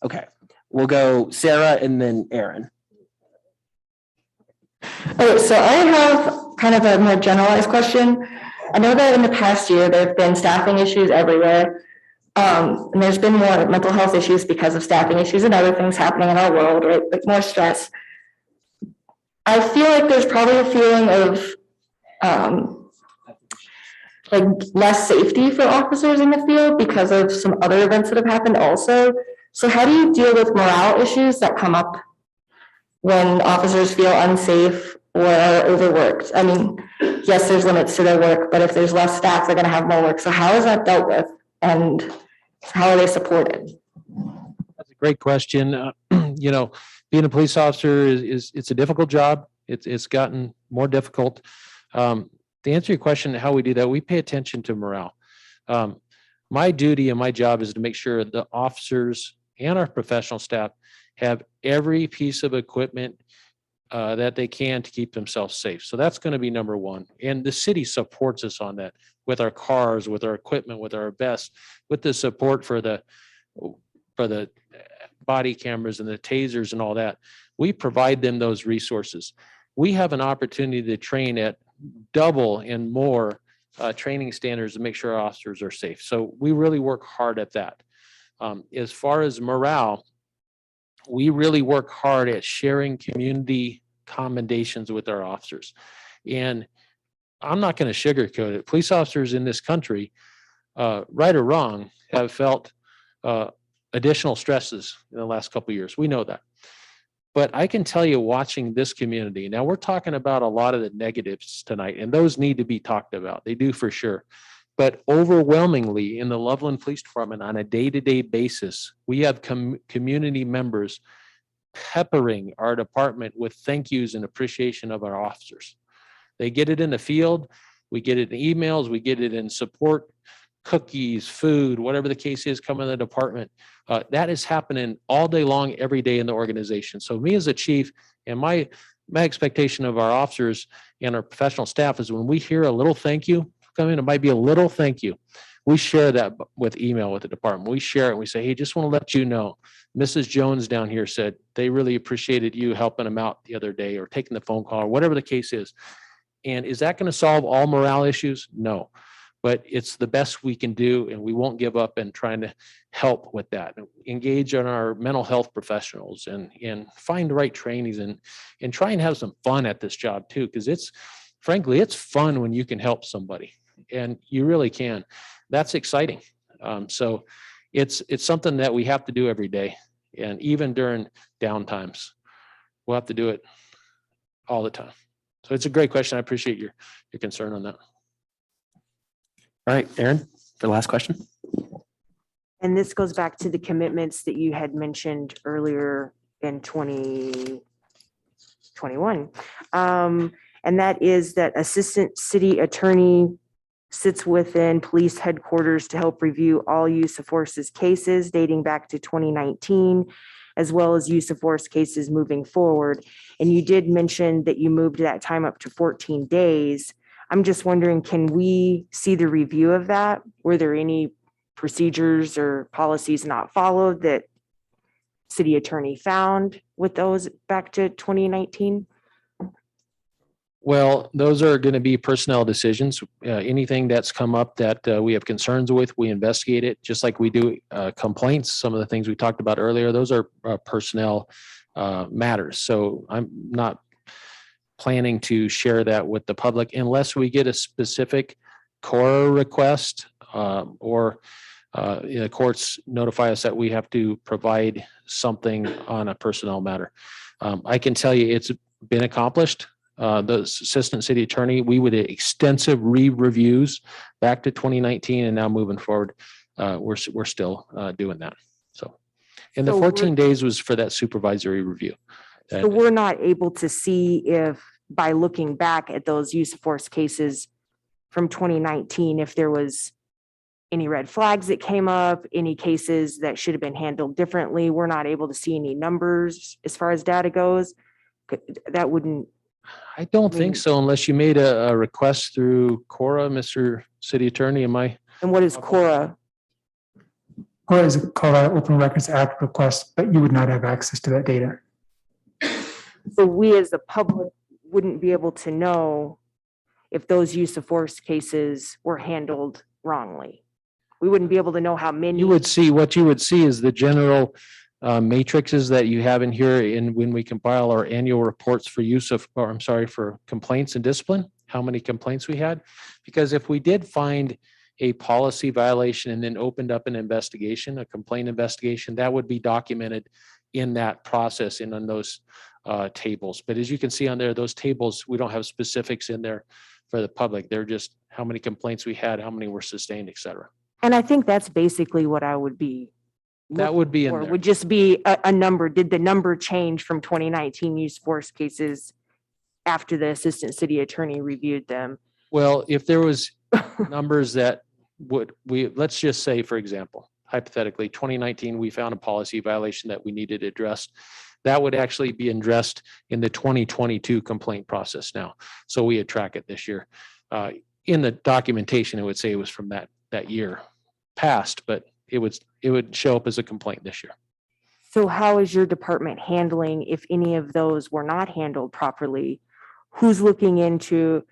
Okay, we'll go Sarah and then Aaron. Okay, so I have kind of a more generalized question. I know that in the past year, there have been staffing issues everywhere. And there's been more mental health issues because of staffing issues and other things happening in our world, right? Like more stress. I feel like there's probably a feeling of like less safety for officers in the field because of some other events that have happened also. So how do you deal with morale issues that come up when officers feel unsafe or are overworked? I mean, yes, there's limits to their work, but if there's less staff, they're gonna have more work. So how is that dealt with? And how are they supported? That's a great question. You know, being a police officer is it's a difficult job. It's gotten more difficult. To answer your question, how we do that, we pay attention to morale. My duty and my job is to make sure the officers and our professional staff have every piece of equipment that they can to keep themselves safe. So that's going to be number one. And the city supports us on that with our cars, with our equipment, with our vests, with the support for the body cameras and the tasers and all that. We provide them those resources. We have an opportunity to train at double and more training standards to make sure our officers are safe. So we really work hard at that. As far as morale, we really work hard at sharing community commendations with our officers. And I'm not going to sugarcoat it. Police officers in this country, right or wrong, have felt additional stresses in the last couple of years. We know that. But I can tell you, watching this community, now we're talking about a lot of the negatives tonight, and those need to be talked about. They do for sure. But overwhelmingly in the Loveland Police Department on a day-to-day basis, we have community members peppering our department with thank yous and appreciation of our officers. They get it in the field, we get it in emails, we get it in support, cookies, food, whatever the case is, come in the department. That is happening all day long, every day in the organization. So me as a chief, and my expectation of our officers and our professional staff is when we hear a little thank you come in, it might be a little thank you. We share that with email with the department. We share it and we say, hey, just want to let you know, Mrs. Jones down here said they really appreciated you helping them out the other day or taking the phone call or whatever the case is. And is that going to solve all morale issues? No. But it's the best we can do, and we won't give up in trying to help with that. Engage on our mental health professionals and find the right trainings and try and have some fun at this job too, because it's frankly, it's fun when you can help somebody, and you really can. That's exciting. So it's something that we have to do every day, and even during downtimes, we'll have to do it all the time. So it's a great question. I appreciate your concern on that. All right, Aaron, for the last question. And this goes back to the commitments that you had mentioned earlier in 2021. And that is that assistant city attorney sits within police headquarters to help review all use of forces cases dating back to 2019, as well as use of force cases moving forward. And you did mention that you moved that time up to 14 days. I'm just wondering, can we see the review of that? Were there any procedures or policies not followed that city attorney found with those back to 2019? Well, those are going to be personnel decisions. Anything that's come up that we have concerns with, we investigate it, just like we do complaints. Some of the things we talked about earlier, those are personnel matters. So I'm not planning to share that with the public unless we get a specific CORA request or the courts notify us that we have to provide something on a personnel matter. I can tell you it's been accomplished. The assistant city attorney, we would extensive re-reviews back to 2019, and now moving forward, we're still doing that. So, and the 14 days was for that supervisory review. So we're not able to see if, by looking back at those use of force cases from 2019, if there was any red flags that came up, any cases that should have been handled differently. We're not able to see any numbers as far as data goes. That wouldn't. I don't think so, unless you made a request through CORA, Mr. City Attorney. Am I? And what is CORA? CORA is called an Open Records Act request, but you would not have access to that data. So we as the public wouldn't be able to know if those use of force cases were handled wrongly. We wouldn't be able to know how many. What you would see is the general matrices that you have in here in when we compile our annual reports for for complaints and discipline, how many complaints we had. Because if we did find a policy violation and then opened up an investigation, a complaint investigation, that would be documented in that process and on those tables. But as you can see on there, those tables, we don't have specifics in there for the public. They're just how many complaints we had, how many were sustained, et cetera. And I think that's basically what I would be. That would be in Or there. would just be a number. Did the number change from 2019 use force cases after the assistant city attorney reviewed them? Well, if there was numbers that let's just say, for example, hypothetically, 2019, we found a policy violation that we needed addressed. That would actually be addressed in the 2022 complaint process now. So we would track it this year. In the documentation, it would say it was from that year past, but it would show up as a complaint this year. So how is your department handling if any of those were not handled properly? Who's looking into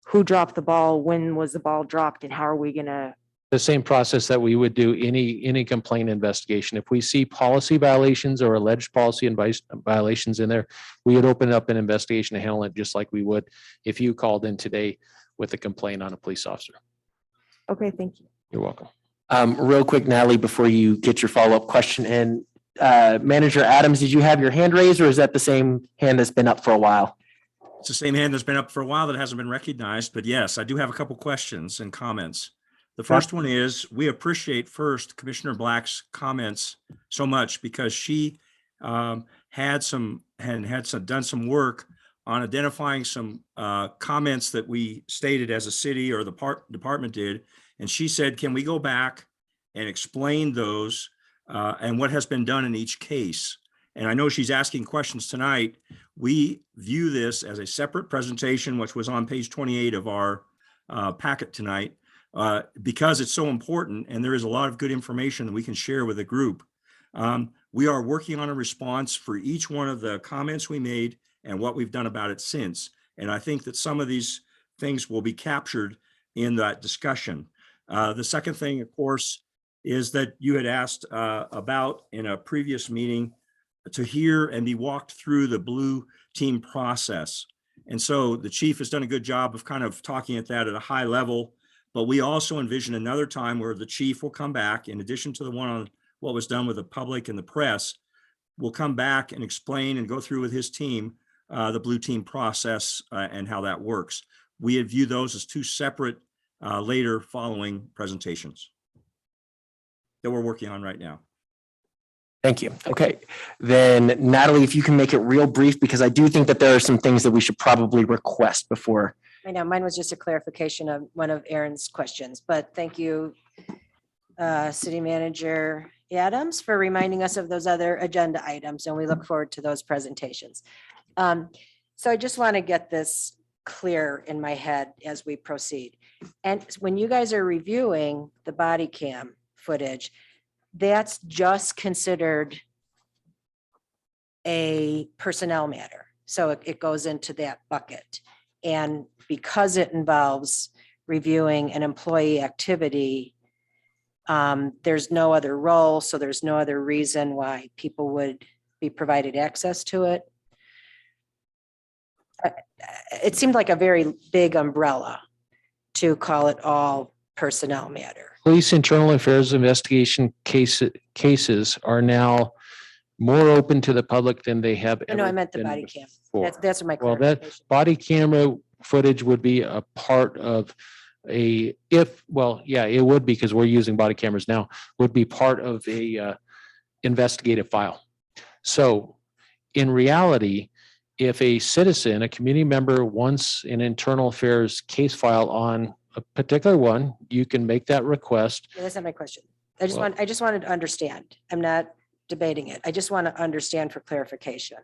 who dropped the ball, when was the ball dropped, and how are we gonna? The same process that we would do any complaint investigation. If we see policy violations or alleged policy violations in there, we would open up an investigation to handle it just like we would if you called in today with a complaint on a police officer. Okay, thank you. You're welcome. Real quick, Natalie, before you get your follow-up question in, Manager Adams, did you have your hand raised, or is that the same hand that's been up for a while? It's the same hand that's been up for a while that hasn't been recognized, but yes, I do have a couple questions and comments. The first one is, we appreciate first Commissioner Black's comments so much because she had done some work on identifying some comments that we stated as a city or the department did. And she said, can we go back and explain those and what has been done in each case? And I know she's asking questions tonight. We view this as a separate presentation, which was on page 28 of our packet tonight, because it's so important and there is a lot of good information that we can share with the group. We are working on a response for each one of the comments we made and what we've done about it since. And I think that some of these things will be captured in that discussion. The second thing, of course, is that you had asked about in a previous meeting to hear and be walked through the blue team process. And so the chief has done a good job of kind of talking at that at a high level, but we also envision another time where the chief will come back, in addition to the one on what was done with the public and the press, will come back and explain and go through with his team the blue team process and how that works. We had viewed those as two separate later following presentations that we're working on right now. Thank you. Okay, then Natalie, if you can make it real brief, because I do think that there are some things that we should probably request before. I know mine was just a clarification of one of Aaron's questions, but thank you, City Manager Adams, for reminding us of those other agenda items, and we look forward to those presentations. So I just want to get this clear in my head as we proceed. And when you guys are reviewing the body cam footage, that's just considered a personnel matter. So it goes into that bucket. And because it involves reviewing an employee activity, there's no other role, so there's no other reason why people would be provided access to it. It seemed like a very big umbrella to call it all personnel matter. Police internal affairs investigation cases are now more open to the public than they have ever. No, I meant the been body cam. before. That's my Well, clarification. that body camera footage would be a part of it would be, because we're using body cameras now, would be part of a investigative file. So in reality, if a citizen, a community member wants an internal affairs case file on a particular one, you can make that request. Yeah, that's not my question. I just wanted to understand. I'm not debating it. I just want to understand for clarification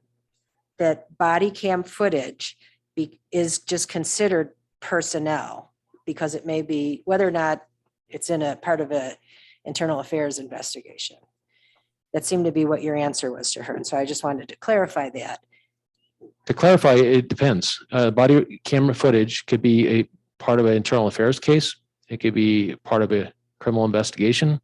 that body cam footage is just considered personnel because it may be, whether or not it's in a part of a internal affairs investigation. That seemed to be what your answer was to her. And so I just wanted to clarify that. To clarify, it depends. Body camera footage could be part of an internal affairs case. It could be part of a criminal investigation.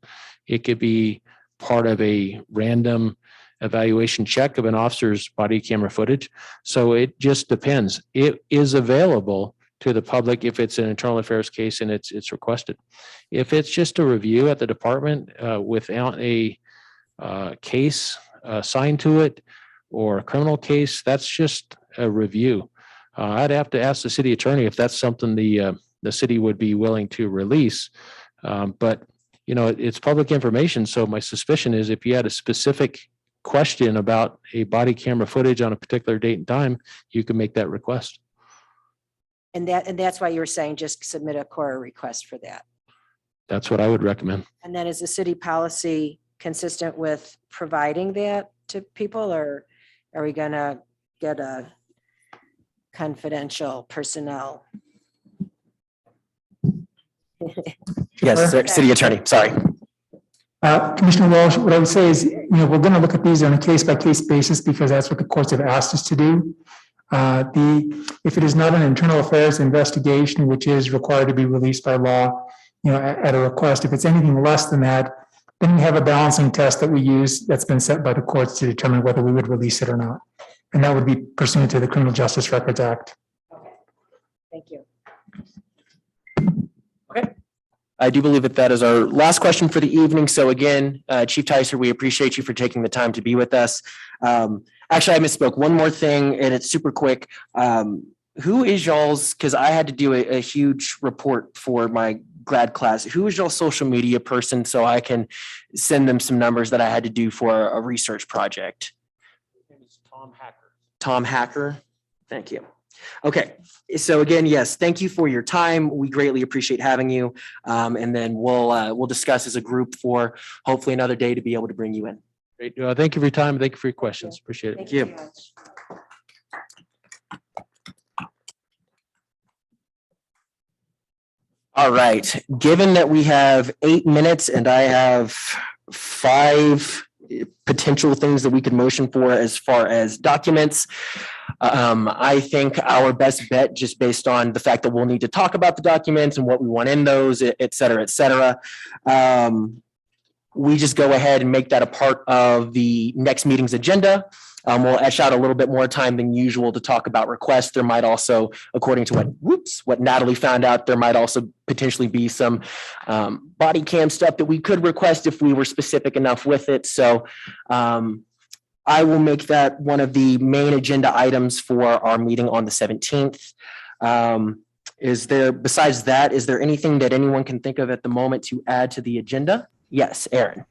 It could be part of a random evaluation check of an officer's body camera footage. So it just depends. It is available to the public if it's an internal affairs case and it's requested. If it's just a review at the department without a case assigned to it or a criminal case, that's just a review. I'd have to ask the city attorney if that's something the city would be willing to release. But you know, it's public information. So my suspicion is if you had a specific question about a body camera footage on a particular date and time, you can make that request. And that's why you were saying just submit a core request for that. That's what I would recommend. And then is the city policy consistent with providing that to people, or are we gonna get a confidential personnel? Yes, sir, city attorney, sorry. Commissioner Walsh, what I would say is, we're going to look at these on a case-by-case basis because that's what the courts have asked us to do. If it is not an internal affairs investigation, which is required to be released by law, at a request, if it's anything less than that, then we have a balancing test that we use that's been set by the courts to determine whether we would release it or not. And that would be pursuant to the Criminal Justice Records Act. Thank you. I do believe that is our last question for the evening. So again, Chief Tyser, we appreciate you for taking the time to be with us. Actually, I misspoke. One more thing, and it's super quick. Who is y'all's, because I had to do a huge report for my grad class. Who is y'all's social media person so I can send them some numbers that I had to do for a research project? Tom Hacker. Tom Hacker. Thank you. Okay, so again, yes, thank you for your time. We greatly appreciate having you. And then we'll discuss as a group for hopefully another day to be able to bring you in. Great. Thank you for your time. Thank you for your questions. Appreciate it. Thank you. All right, given that we have 8 minutes and I have 5 potential things that we could motion for as far as documents, I think our best bet, just based on the fact that we'll need to talk about the documents and what we want in those, et cetera, we just go ahead and make that a part of the next meeting's agenda. We'll etch out a little bit more time than usual to talk about requests. There might also, according to what Natalie found out, there might also potentially be some body cam stuff that we could request if we were specific enough with it. So I will make that one of the main agenda items for our meeting on the 17th. Besides that, is there anything that anyone can think of at the moment to add to the agenda? Yes, Aaron.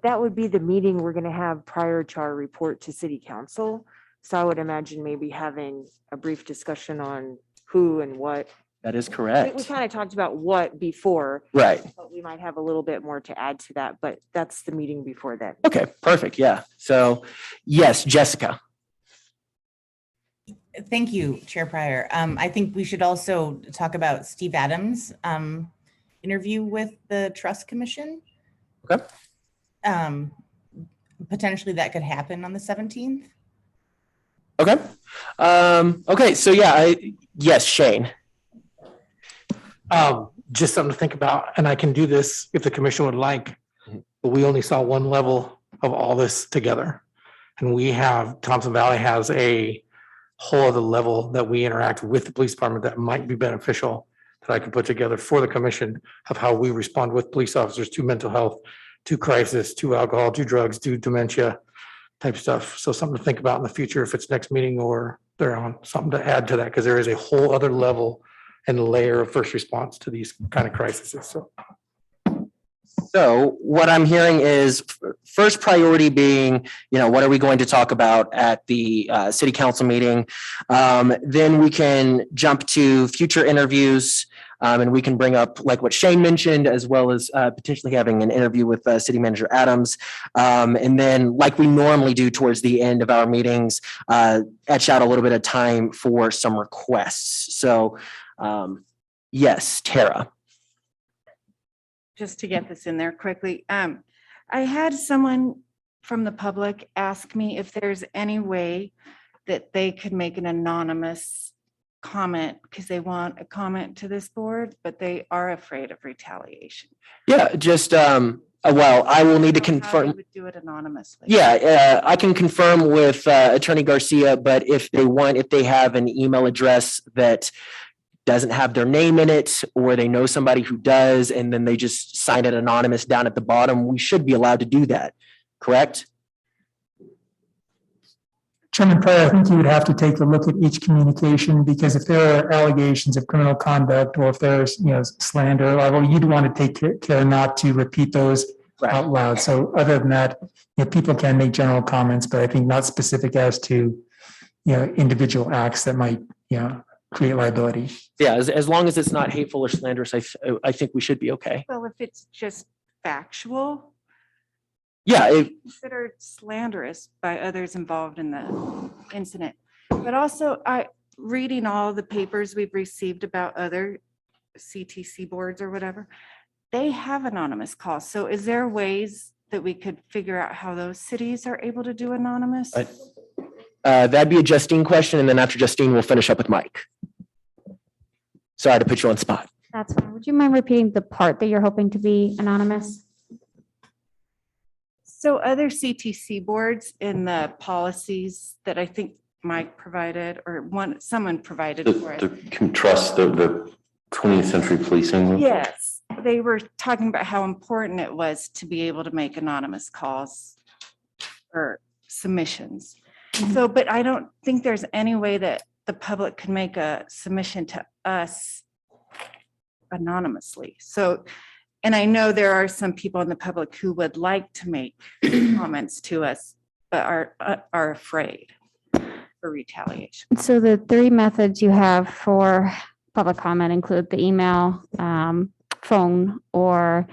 That would be the meeting we're going to have prior to our report to city council. So I would imagine maybe having a brief discussion on who and what. That is We correct. kind of talked about what before. Right. But we might have a little bit more to add to that, but that's the meeting before that. Okay, perfect. Yeah. So yes, Jessica. Thank you, Chair Pryor. I think we should also talk about Steve Adams' interview with the Trust Commission. Okay. Potentially that could happen on the 17th. Okay. Okay. So yeah, yes, Shane. Just something to think about, and I can do this if the commission would like, but we only saw one level of all this together. And Thompson Valley has a whole other level that we interact with the police department that might be beneficial that I can put together for the commission of how we respond with police officers to mental health, to crisis, to alcohol, to drugs, to dementia type stuff. So something to think about in the future if it's next meeting or they're on something to add to that, because there is a whole other level and layer of first response to these kind of crises. So what I'm hearing is first priority being, what are we going to talk about at the city council meeting? Then we can jump to future interviews. And we can bring up like what Shane mentioned, as well as potentially having an interview with City Manager Adams. And then like we normally do towards the end of our meetings, etch out a little bit of time for some requests. So yes, Tara. Just to get this in there quickly. I had someone from the public ask me if there's any way that they could make an anonymous comment because they want a comment to this board, but they are afraid of retaliation. Yeah, just, well, I will need to How you confirm. would do it anonymously. Yeah, I can confirm with Attorney Garcia, but if they have an email address that doesn't have their name in it, or they know somebody who does, and then they just sign it anonymous down at the bottom, we should be allowed to do that, correct? Chairman Pryor, I think you would have to take a look at each communication, because if there are allegations of criminal conduct, or if there's, slander level, you'd want to take care not to repeat those out loud. So other than that, people can make general comments, but I think not specific as to, individual acts that might, create liability. Yeah, as long as it's not hateful or slanderous, I think we should be okay. Well, if it's just factual, Yeah, considered slanderous by others involved in the incident. But also, reading all the papers we've received about other CTC boards or whatever, they have anonymous calls. So is there ways that we could figure out how those cities are able to do anonymous? that'd be a Justine question, and then after Justine, we'll finish up with Mike. Sorry to put you on the spot. That's fine. Would you mind repeating the part that you're hoping to be anonymous? So other CTC boards in the policies that I think Mike provided, or someone provided for us. The trust, the 20th century policing. Yes, they were talking about how important it was to be able to make anonymous calls or submissions. So, but I don't think there's any way that the public can make a submission to us anonymously. So, and I know there are some people in the public who would like to make comments to us, but are afraid for retaliation. So the three methods you have for public comment include the email, phone, or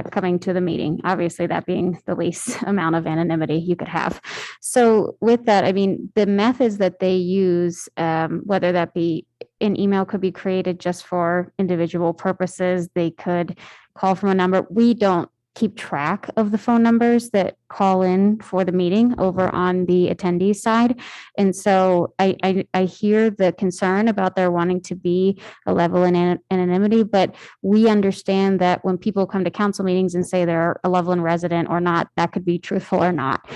coming to the meeting. Obviously, that being the least amount of anonymity you could have. So with that, I mean, the methods that they use, whether that be an email could be created just for individual purposes. They could call from a number. We don't keep track of the phone numbers that call in for the meeting over on the attendees side. And so I hear the concern about there wanting to be a level in anonymity, but we understand that when people come to council meetings and say they're a Loveland resident or not, that could be truthful or not.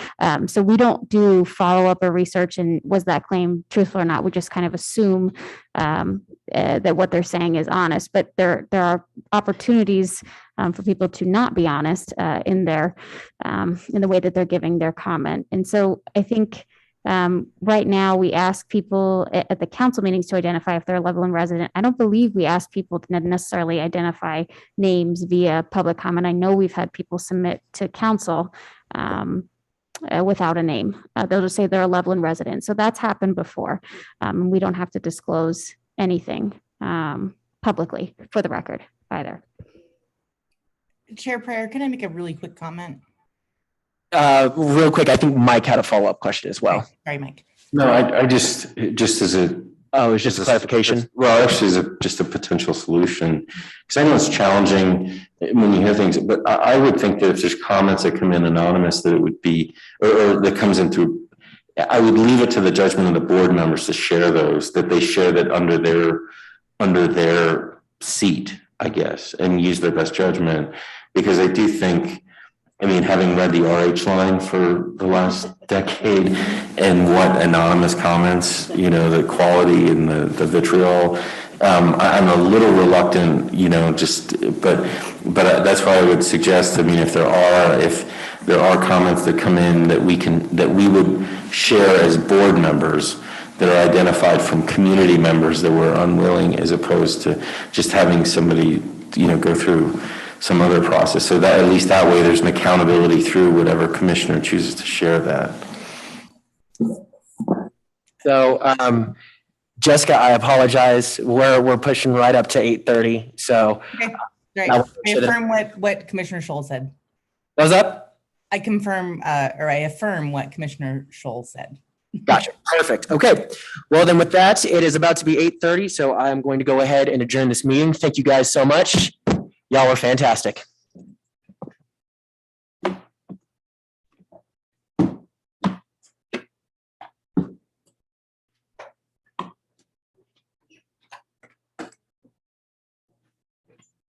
So we don't do follow-up or research and was that claim truthful or not. We just kind of assume that what they're saying is honest, but there are opportunities for people to not be honest in the way that they're giving their comment. And so I think right now we ask people at the council meetings to identify if they're a Loveland resident. I don't believe we ask people to necessarily identify names via public comment. I know we've had people submit to council without a name. They'll just say they're a Loveland resident. So that's happened before. We don't have to disclose anything publicly for the record either. Chair Pryor, can I make a really quick comment? Real quick, I think Mike had a follow-up question as well. Sorry, Mike. No, I just as a. Oh, it's just a clarification. Well, actually, just a potential solution. Because I know it's challenging when you hear things, but I would think that if there's comments that come in anonymous, that it would be, or that comes in through, I would leave it to the judgment of the board members to share those, that they share that under their seat, I guess, and use their best judgment. Because I do think, I mean, having read the RH line for the last decade and what anonymous comments, the quality and the vitriol, I'm a little reluctant, but that's why I would suggest, I mean, if there are comments that come in that we would share as board members that are identified from community members that were unwilling, as opposed to just having somebody, go through some other process. So that at least that way there's an accountability through whatever commissioner chooses to share that. So Jessica, I apologize. We're pushing right up to 8:30. So okay. Right. I affirm what Commissioner Scholl said. What's up? I confirm or I affirm what Commissioner Scholl said. Gotcha. Perfect. Okay. Well, then with that, it is about to be 8:30. So I'm going to go ahead and adjourn this meeting. Thank you guys so much. Y'all are fantastic.